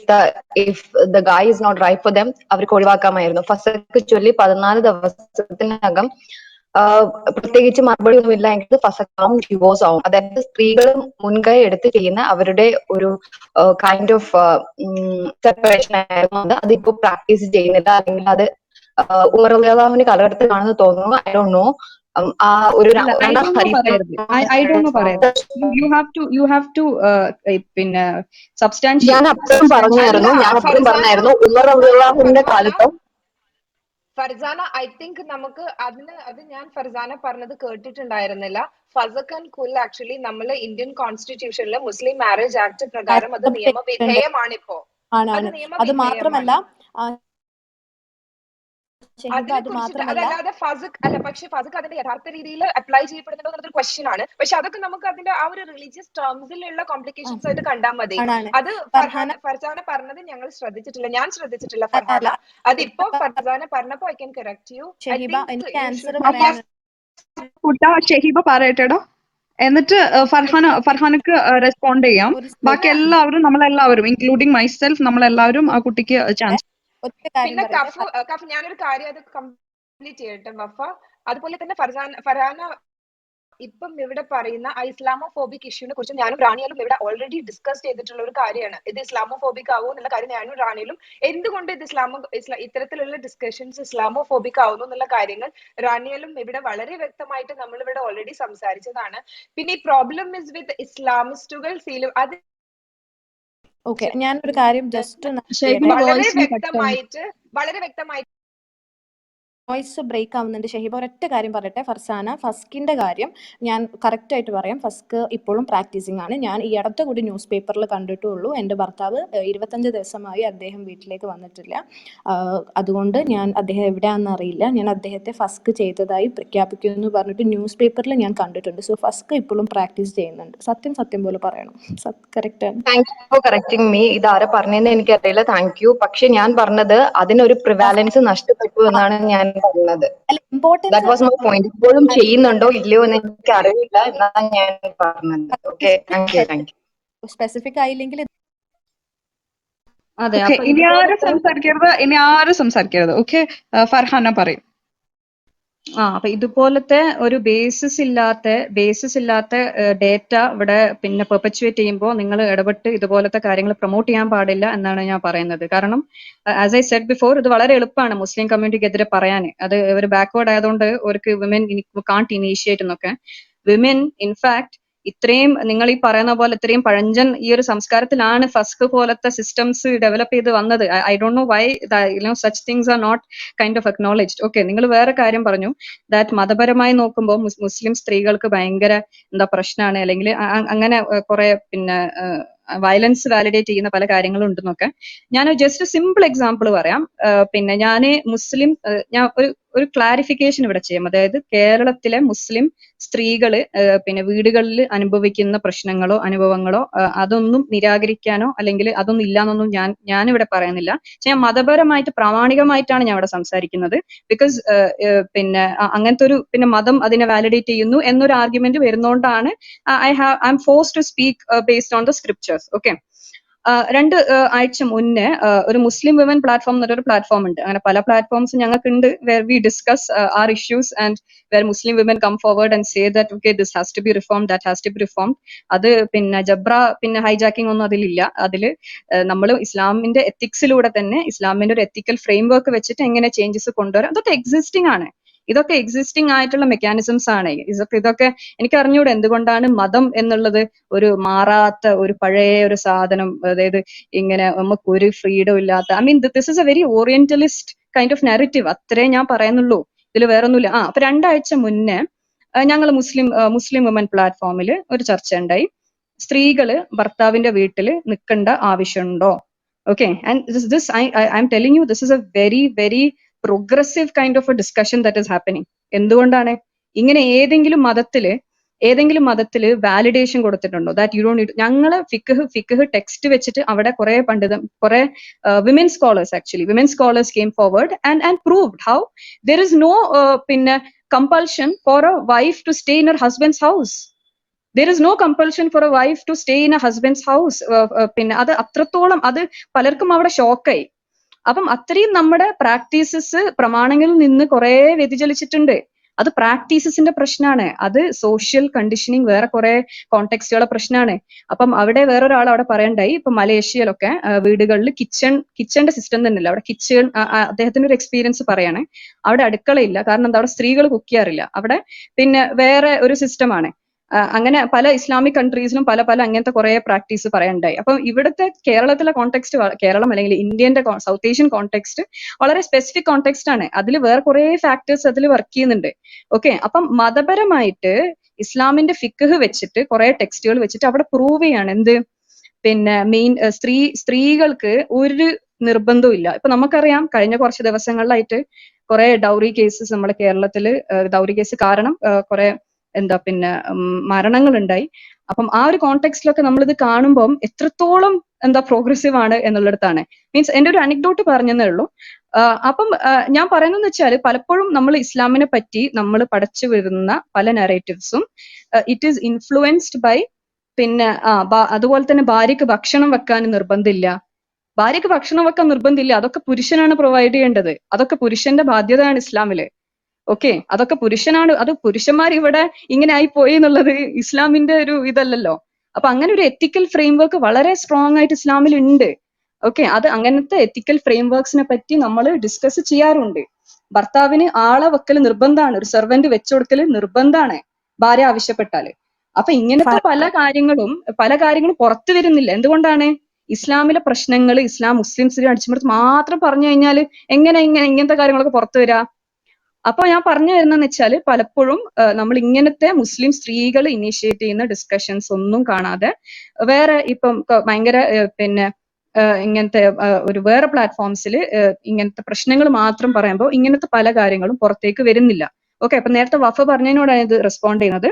if the guy is not right for them, അവർക്ക് ഒഴിവാക്കാമായിരുന്നു. ഫസക് ചൊല്ലി 14 ദിവസത്തിനകം പ്രത്യേകിച്ച് മറുപടി ഒന്നും ഇല്ല എങ്കിൽ ഫസക്കാവും, ഡിവോഴ്സ് ആവും. അതായത് സ്ത്രീകൾ മുൻകൈ എടുത്ത് ചെയ്യുന്ന അവരുടെ ഒരു കൈൻഡ് ഓഫ് സെപ്പറേഷൻ ആയിരുന്നു. അതിപ്പോ പ്രാക്ടീസ് ചെയ്യുന്നില്ല, അല്ലെങ്കിൽ അത് ഉമർ റളിയല്ലാഹുവിന്റെ കാലഘട്ടത്തിലാണെന്ന് തോന്നുന്നു. I don't no. ആ ഒരു അല്ല, I don't know പറയരുത്. I don't know പറയരുത്. You have to പിന്നെ substantiate. ഞാൻ അപ്പോഴും പറഞ്ഞായിരുന്നു ഉമർ റളിയല്ലാഹുവിന്റെ കാലത്ത്. ഫർസാന, ഐ തിങ്ക് നമുക്ക് അത് ഞാൻ ഫർസാന പറഞ്ഞത് കേട്ടിട്ടുണ്ടായിരുന്നില്ല. ഫസക് ആൻഡ് കുൽ ആക്ച്വലി നമ്മള് ഇന്ത്യൻ കോൺസ്റ്റിറ്റ്യൂഷനിലെ മുസ്ലിം മാരേജ് ആക്ട് പ്രകാരം അത് നിയമവിധേയമാണിപ്പോ. അത് മാത്രമല്ല അതല്ലാതെ ഫസക് അല്ല, പക്ഷെ ഫസക് അതിന്റെ യഥാർത്ഥ രീതിയിൽ അപ്ലൈ ചെയ്യപ്പെടുന്നുണ്ടോ എന്നൊരു ക്വസ്റ്റ്യൻ ആണ്. പക്ഷെ അതൊക്കെ നമുക്ക് അതിന്റെ ആ ഒരു റിലീജിയസ് ടേംസിലുള്ള കോംപ്ലിക്കേഷൻസ് ആയിട്ട് കണ്ടാൽ മതി. അത് ഫർസാന പറഞ്ഞത് ഞങ്ങൾ ശ്രദ്ധിച്ചിട്ടില്ല, ഞാൻ ശ്രദ്ധിച്ചിട്ടില്ല ഫർഹാന. അതിപ്പോ ഫർസാന പറഞ്ഞപ്പോ I can correct you. Shaheeba പറയട്ടെടോ, എന്നിട്ട് ഫർഹാനക്ക് റെസ്പോണ്ട് ചെയ്യാം. ബാക്കി എല്ലാവരും നമ്മളെല്ലാവരും ഇൻക്ലൂഡിങ് മൈസെൽഫ് നമ്മളെല്ലാവരും ആ കുട്ടിക്ക് ചാൻസ്. പിന്നെ കഫ് ഞാനൊരു കാര്യം അത് കംപ്ലീറ്റ് ചെയ്യട്ടെ വഫ. അതുപോലെ തന്നെ ഫർഹാന ഇപ്പം ഇവിടെ പറയുന്ന ഇസ്ലാമോഫോബിക് ഇഷ്യൂനെ കുറിച്ച് ഞാനും റാണിയാലും ഇവിടെ ഓൾറെഡി ഡിസ്കസ് ചെയ്തിട്ടുള്ള ഒരു കാര്യമാണ്. ഇത് ഇസ്ലാമോഫോബിക് ആവോ എന്നുള്ള കാര്യം ഞാനും റാണിയിലും, എന്തുകൊണ്ട് ഇത് ഇത്തരത്തിലുള്ള ഡിസ്കഷൻസ് ഇസ്ലാമോഫോബിക് ആവുന്നു എന്നുള്ള കാര്യങ്ങൾ റാണിയലും ഇവിടെ വളരെ വ്യക്തമായിട്ട് നമ്മൾ ഇവിടെ ഓൾറെഡി സംസാരിച്ചതാണ്. പിന്നെ ഈ പ്രോബ്ലം ഇസ് വിത്ത് ഇസ്ലാമിസ്റ്റുകൾ അത് ഞാനൊരു കാര്യം ജസ്റ്റ് വളരെ വ്യക്തമായിട്ട് വോയിസ് ബ്രേക്ക് ആവുന്നുണ്ട്. ഷഹീബ ഒരൊറ്റ കാര്യം പറയട്ടെ. ഫർസാന, ഫസ്കിന്റെ കാര്യം ഞാൻ കറക്റ്റ് ആയിട്ട് പറയാം. ഫസ്ക് ഇപ്പോഴും പ്രാക്ടീസിങ് ആണ്. ഞാൻ ഈ അടുത്ത കൂടി ന്യൂസ് പേപ്പറിൽ കണ്ടിട്ടുള്ളൂ. എൻ്റെ ഭർത്താവ് 25 ദിവസമായി അദ്ദേഹം വീട്ടിലേക്ക് വന്നിട്ടില്ല. അതുകൊണ്ട് ഞാൻ അദ്ദേഹം എവിടെയാണെന്ന് അറിയില്ല. ഞാൻ അദ്ദേഹത്തെ ഫസ്ക് ചെയ്തതായി പ്രഖ്യാപിക്കുന്നു എന്ന് പറഞ്ഞിട്ട് ന്യൂസ് പേപ്പറിൽ ഞാൻ കണ്ടിട്ടുണ്ട്. സോ ഫസ്ക് ഇപ്പോഴും പ്രാക്ടീസ് ചെയ്യുന്നുണ്ട്. സത്യം പോലെ പറയണം. കറക്റ്റ് ആണ്. Thank you for correcting me. ഇതാരെ പറഞ്ഞതെന്ന് എനിക്കറിയില്ല, താങ്ക് യു. പക്ഷെ ഞാൻ പറഞ്ഞത് അതിനൊരു പ്രിവാലൻസ് നഷ്ടപ്പെട്ടു എന്നാണ് ഞാൻ പറഞ്ഞത്. That was my point. ഇപ്പോഴും ചെയ്യുന്നുണ്ടോ ഇല്ലയോ എന്ന് എനിക്ക് അറിയില്ല എന്നാണ് ഞാൻ പറഞ്ഞത്. Okay, thank you. സ്പെസിഫിക് ആയില്ലെങ്കിൽ ഇനി ആരും സംസാരിക്കരുത്. ഓക്കെ, ഫർഹാന പറയും. അപ്പൊ ഇതുപോലത്തെ ഒരു ബേസിസ് ഇല്ലാത്ത ഡേറ്റ ഇവിടെ പിന്നെ പെർപച്വേറ്റ് ചെയ്യുമ്പോൾ നിങ്ങൾ ഇടപെട്ട് ഇതുപോലത്തെ കാര്യങ്ങൾ പ്രൊമോട്ട് ചെയ്യാൻ പാടില്ല എന്നാണ് ഞാൻ പറയുന്നത്. കാരണം ആസ് ഐ സെഡ് ബിഫോർ, ഇത് വളരെ എളുപ്പമാണ് മുസ്ലിം കമ്മ്യൂണിറ്റിക്കെതിരെ പറയാൻ. അത് ഒരു ബാക്ക്വേർഡ് ആയതുകൊണ്ട് അവർക്ക് വിമൻ കാൺട്ട് ഇനീഷ്യേറ്റ് എന്നൊക്കെ. വിമൻ ഇൻഫാക്ട് ഇത്രയും നിങ്ങൾ ഈ പറയുന്ന പോലെ ഇത്രയും പഴഞ്ചൻ ഈ ഒരു സംസ്കാരത്തിലാണ് ഫസ്ക് പോലത്തെ സിസ്റ്റംസ് ഡെവലപ്പ് ചെയ്ത് വന്നത്. I don't know why such things are not kind of acknowledged. Okay, നിങ്ങൾ വേറെ കാര്യം പറഞ്ഞു, ദാറ്റ് മതപരമായി നോക്കുമ്പോൾ മുസ്ലിം സ്ത്രീകൾക്ക് ഭയങ്കര പ്രശ്നമാണ്, അല്ലെങ്കിൽ അങ്ങനെ കുറെ പിന്നെ വയലൻസ് വാലിഡേറ്റ് ചെയ്യുന്ന പല കാര്യങ്ങളും ഉണ്ടെന്നൊക്കെ. ഞാൻ ജസ്റ്റ് സിമ്പിൾ എക്സാമ്പിൾ പറയാം. പിന്നെ ഞാൻ ഒരു ക്ലാരിഫിക്കേഷൻ ഇവിടെ ചെയ്യാം. അതായത് കേരളത്തിലെ മുസ്ലിം സ്ത്രീകള് പിന്നെ വീടുകളിൽ അനുഭവിക്കുന്ന പ്രശ്നങ്ങളോ അനുഭവങ്ങളോ അതൊന്നും നിരാകരിക്കാനോ അല്ലെങ്കിൽ അതൊന്നും ഇല്ലാന്നൊന്നും ഞാനിവിടെ പറയുന്നില്ല. പക്ഷെ ഞാൻ മതപരമായിട്ട് പ്രാമാണികമായിട്ടാണ് ഞാൻ ഇവിടെ സംസാരിക്കുന്നത്. ബിക്കോസ് പിന്നെ അങ്ങനത്തെ ഒരു പിന്നെ മതം അതിനെ വാലിഡേറ്റ് ചെയ്യുന്നു എന്നൊരു ആർഗ്യുമെന്റ് വരുന്നോണ്ടാണ് I'm forced to speak based on the scriptures. Okay, 2 ആഴ്ച മുന്നേ ഒരു മുസ്ലിം വിമൻ പ്ലാറ്റ്ഫോം എന്നൊരു പ്ലാറ്റ്ഫോം ഉണ്ട്. അങ്ങനെ പല പ്ലാറ്റ്ഫോംസ് ഞങ്ങൾക്കുണ്ട് where we discuss our issues and where Muslim women come forward and say that okay this has to be reformed, that has to be reformed. അത് പിന്നെ ജബ്ര പിന്നെ ഹൈജാക്കിംഗ് ഒന്നും അതിലില്ല. അതിൽ നമ്മൾ ഇസ്ലാമിന്റെ എത്തിക്സിലൂടെ തന്നെ ഇസ്ലാമിന്റെ ഒരു എത്തിക്കൽ ഫ്രെയിം വർക്ക് വെച്ചിട്ട് എങ്ങനെ ചേഞ്ചസ് കൊണ്ടുവരാം, അതൊക്കെ എക്സിസ്റ്റിംഗ് ആണ്. ഇതൊക്കെ എക്സിസ്റ്റിംഗ് ആയിട്ടുള്ള മെക്കാനിസംസ് ആണ്. ഇതൊക്കെ എനിക്ക് അറിഞ്ഞൂടെ എന്തുകൊണ്ടാണ് മതം എന്നുള്ളത് ഒരു മാറാത്ത ഒരു പഴയ ഒരു സാധനം, അതായത് ഇങ്ങനെ നമുക്ക് ഒരു ഫ്രീഡം ഇല്ലാത്ത. I mean this is A very orientalist kind of narrative. അത്രേ ഞാൻ പറയുന്നുള്ളൂ, ഇതിൽ വേറെ ഒന്നുമില്ല. അപ്പൊ 2 ആഴ്ച മുന്നേ ഞങ്ങൾ മുസ്ലിം വുമൻ പ്ലാറ്റ്ഫോമിൽ ഒരു ചർച്ച ഉണ്ടായി. സ്ത്രീകള് ഭർത്താവിന്റെ വീട്ടിൽ നിൽക്കേണ്ട ആവശ്യമുണ്ടോ? Okay, and this I M telling you, this is A very very progressive kind of a discussion that is happening. എന്തുകൊണ്ടാണ് ഇങ്ങനെ? ഏതെങ്കിലും മതത്തില് വാലിഡേഷൻ കൊടുത്തിട്ടുണ്ടോ ദാറ്റ് യു ഡോണ്ട് നീഡ്? ഞങ്ങള് ഫിഖ് ടെക്സ്റ്റ് വെച്ചിട്ട് അവിടെ കുറെ women scholars came forward and proved how there is no പിന്നെ compulsion for a wife to stay in her husband's house. There is no compulsion for a wife to stay in a husband's house. പിന്നെ അത് അത്രത്തോളം അത് പലർക്കും അവിടെ ഷോക്കായി. അപ്പം അത്രയും നമ്മുടെ പ്രാക്ടീസസ് പ്രമാണങ്ങളിൽ നിന്ന് കുറെ വ്യതിചലിച്ചിട്ടുണ്ട്. അത് പ്രാക്ടീസസിന്റെ പ്രശ്നമാണ്. അത് സോഷ്യൽ കണ്ടീഷനിങ് വേറെ കുറെ കോണ്ടെക്സ്റ്റുകളെ പ്രശ്നമാണ്. അപ്പം അവിടെ വേറൊരാൾ അവിടെ പറയണ്ടായി, ഇപ്പൊ മലേഷ്യയിലൊക്കെ വീടുകളിൽ കിച്ചന്റെ സിസ്റ്റം തന്നെ ഇല്ല. അവിടെ കിച്ചൺ അദ്ദേഹത്തിന്റെ ഒരു എക്സ്പീരിയൻസ് പറയാണ്. അവിടെ അടുക്കളയില്ല, കാരണം എന്താ, അവിടെ സ്ത്രീകൾ കുക്ക് ചെയ്യാറില്ല. അവിടെ പിന്നെ വേറെ ഒരു സിസ്റ്റമാണ്. അങ്ങനെ പല ഇസ്ലാമിക് കൺട്രീസിലും പല പല അങ്ങനത്തെ കുറെ പ്രാക്ടീസ് പറയാനുണ്ടായി. അപ്പം ഇവിടുത്തെ കേരളത്തിലെ കോണ്ടെക്സ്റ്റ്, കേരളം അല്ലെങ്കിൽ ഇന്ത്യന്റെ സൗത്ത് ഏഷ്യൻ കോണ്ടെക്സ്റ്റ് വളരെ സ്പെസിഫിക് കോണ്ടെക്സ്റ്റ് ആണ്. അതിൽ വേറെ കുറെ ഫാക്ടേഴ്സ് അതിൽ വർക്ക് ചെയ്യുന്നുണ്ട്. ഓക്കെ, അപ്പം മതപരമായിട്ട് ഇസ്ലാമിന്റെ ഫിഖ് വെച്ചിട്ട് കുറെ ടെക്സ്റ്റുകൾ വെച്ചിട്ട് അവിടെ പ്രൂവ് ചെയ്യാണ് എന്ത്, പിന്നെ മെയിൻ സ്ത്രീകൾക്ക് ഒരു നിർബന്ധവും ഇല്ല. ഇപ്പൊ നമുക്കറിയാം കഴിഞ്ഞ കുറച്ച് ദിവസങ്ങളിലായിട്ട് കുറെ ഡൗറി കേസസ് നമ്മുടെ കേരളത്തില്, ഡൗറി കേസ് കാരണം കുറെ എന്താ പിന്നെ മരണങ്ങൾ ഉണ്ടായി. അപ്പം ആ ഒരു കോണ്ടെക്സ്റ്റിലൊക്കെ നമ്മളിത് കാണുമ്പോൾ എത്രത്തോളം എന്താ പ്രോഗ്രസീവ് ആണ് എന്നുള്ളിടത്താണ്. മീൻസ് എന്റെ ഒരു അനിക്ഡോട്ട് പറഞ്ഞതേ ഉള്ളൂ. അപ്പം ഞാൻ പറയുന്നതെന്ന് വെച്ചാൽ പലപ്പോഴും നമ്മൾ ഇസ്ലാമിനെ പറ്റി നമ്മൾ പഠിച്ചു വരുന്ന പല നറേറ്റീവ്സും ഇറ്റ് ഈസ് ഇൻഫ്ലുവൻസ്ഡ് ബൈ പിന്നെ അതുപോലെ തന്നെ ഭാര്യക്ക് ഭക്ഷണം വെക്കാൻ നിർബന്ധമില്ല. ഭാര്യക്ക് ഭക്ഷണം വെക്കാൻ നിർബന്ധമില്ല, അതൊക്കെ പുരുഷനാണ് പ്രൊവൈഡ് ചെയ്യേണ്ടത്. അതൊക്കെ പുരുഷന്റെ ബാധ്യതയാണ് ഇസ്ലാമില്. ഓക്കെ, അതൊക്കെ പുരുഷനാണ്. അത് പുരുഷന്മാർ ഇവിടെ ഇങ്ങനെ ആയി പോയി എന്നുള്ളത് ഇസ്ലാമിന്റെ ഒരു ഇതല്ലല്ലോ. അപ്പൊ അങ്ങനെ ഒരു എത്തിക്കൽ ഫ്രെയിംവർക്ക് വളരെ സ്ട്രോങ് ആയിട്ട് ഇസ്ലാമിൽ ഉണ്ട്. ഓക്കെ, അത് അങ്ങനത്തെ എത്തിക്കൽ ഫ്രെയിംവർക്സിനെ പറ്റി നമ്മൾ ഡിസ്കസ് ചെയ്യാറുണ്ട്. ഭർത്താവിന് ആളെ വെക്കൽ നിർബന്ധമാണ്, ഒരു സെർവന്റ് വെച്ചുകൊടുക്കൽ നിർബന്ധമാണ് ഭാര്യ ആവശ്യപ്പെട്ടാല്. അപ്പൊ ഇങ്ങനത്തെ പല കാര്യങ്ങളും പുറത്തു വരുന്നില്ല. എന്തുകൊണ്ടാണ്? ഇസ്ലാമിലെ പ്രശ്നങ്ങൾ ഇസ്ലാം മുസ്ലിം സ്ത്രീ അടിച്ചമർത്തി മാത്രം പറഞ്ഞു കഴിഞ്ഞാൽ എങ്ങനെ ഇങ്ങനത്തെ കാര്യങ്ങളൊക്കെ പുറത്തു വരാ? അപ്പൊ ഞാൻ പറഞ്ഞു തരുന്നതെന്ന് വെച്ചാൽ പലപ്പോഴും നമ്മൾ ഇങ്ങനത്തെ മുസ്ലിം സ്ത്രീകൾ ഇനീഷ്യേറ്റ് ചെയ്യുന്ന ഡിസ്കഷൻസ് ഒന്നും കാണാതെ വേറെ ഇപ്പം ഭയങ്കര പിന്നെ ഇങ്ങനത്തെ ഒരു വേറെ പ്ലാറ്റ്ഫോംസിൽ ഇങ്ങനത്തെ പ്രശ്നങ്ങൾ മാത്രം പറയുമ്പോൾ ഇങ്ങനത്തെ പല കാര്യങ്ങളും പുറത്തേക്ക് വരുന്നില്ല. ഓക്കെ, അപ്പൊ നേരത്തെ വഫ പറഞ്ഞതിനോടാണ് ഇത് റെസ്പോണ്ട് ചെയ്യുന്നത്.